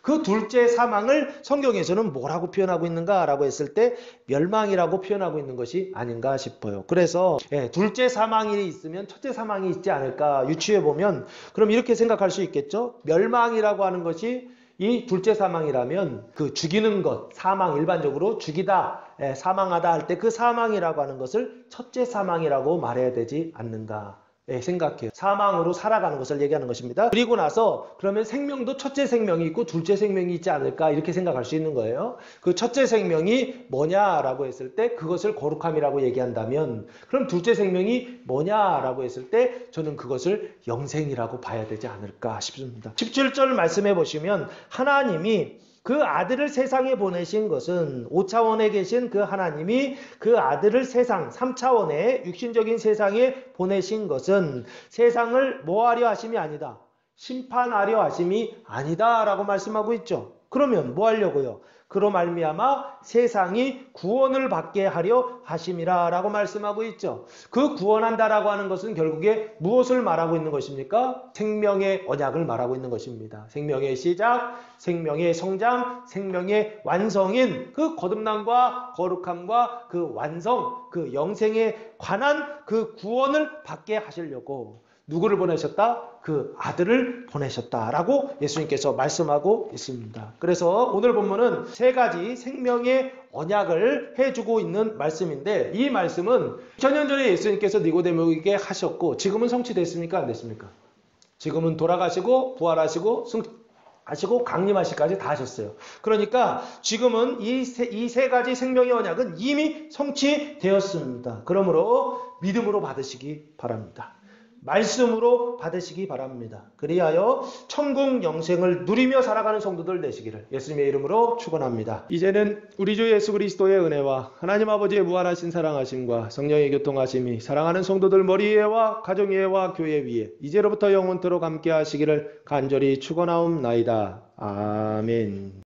그 둘째 사망을 성경에서는 뭐라고 표현하고 있는가라고 했을 때 멸망이라고 표현하고 있는 것이 아닌가 싶어요. 그래서 둘째 사망이 있으면 첫째 사망이 있지 않을까 유추해 보면, 그럼 이렇게 생각할 수 있겠죠. 멸망이라고 하는 것이 이 둘째 사망이라면 그 죽이는 것, 사망, 일반적으로 죽이다, 사망하다 할 때 그 사망이라고 하는 것을 첫째 사망이라고 말해야 되지 않는가 생각해요. 사망으로 살아가는 것을 얘기하는 것입니다. 그리고 나서 그러면 생명도 첫째 생명이 있고 둘째 생명이 있지 않을까 이렇게 생각할 수 있는 거예요. 그 첫째 생명이 뭐냐라고 했을 때 그것을 거룩함이라고 얘기한다면, 그럼 둘째 생명이 뭐냐라고 했을 때 저는 그것을 영생이라고 봐야 되지 않을까 싶습니다. 17절 말씀해 보시면 하나님이 그 아들을 세상에 보내신 것은 5차원에 계신 그 하나님이 그 아들을 세상 3차원의 육신적인 세상에 보내신 것은 세상을 뭐하려 하심이 아니다, 심판하려 하심이 아니다 라고 말씀하고 있죠. 그러면 뭐 하려고요? 그로 말미암아 세상이 구원을 받게 하려 하심이라 라고 말씀하고 있죠. 그 구원한다라고 하는 것은 결국에 무엇을 말하고 있는 것입니까? 생명의 언약을 말하고 있는 것입니다. 생명의 시작, 생명의 성장, 생명의 완성인 그 거듭남과 거룩함과 그 완성, 그 영생에 관한 그 구원을 받게 하시려고, 누구를 보내셨다? 그 아들을 보내셨다라고 예수님께서 말씀하고 있습니다. 그래서 오늘 본문은 세 가지 생명의 언약을 해주고 있는 말씀인데 이 말씀은 2000년 전에 예수님께서 니고데모에게 하셨고 지금은 성취됐습니까? 안 됐습니까? 지금은 돌아가시고 부활하시고 하시고 강림하시까지 다 하셨어요. 그러니까 지금은 이 세 가지 생명의 언약은 이미 성취되었습니다. 그러므로 믿음으로 받으시기 바랍니다. 말씀으로 받으시기 바랍니다. 그리하여 천국 영생을 누리며 살아가는 성도들 되시기를 예수님의 이름으로 축원합니다. 이제는 우리 주 예수 그리스도의 은혜와 하나님 아버지의 무한하신 사랑하심과 성령의 교통하심이 사랑하는 성도들 머리 위에와 가정 위에와 교회 위에 이제로부터 영원토록 함께 하시기를 간절히 축원하옵나이다. 아멘.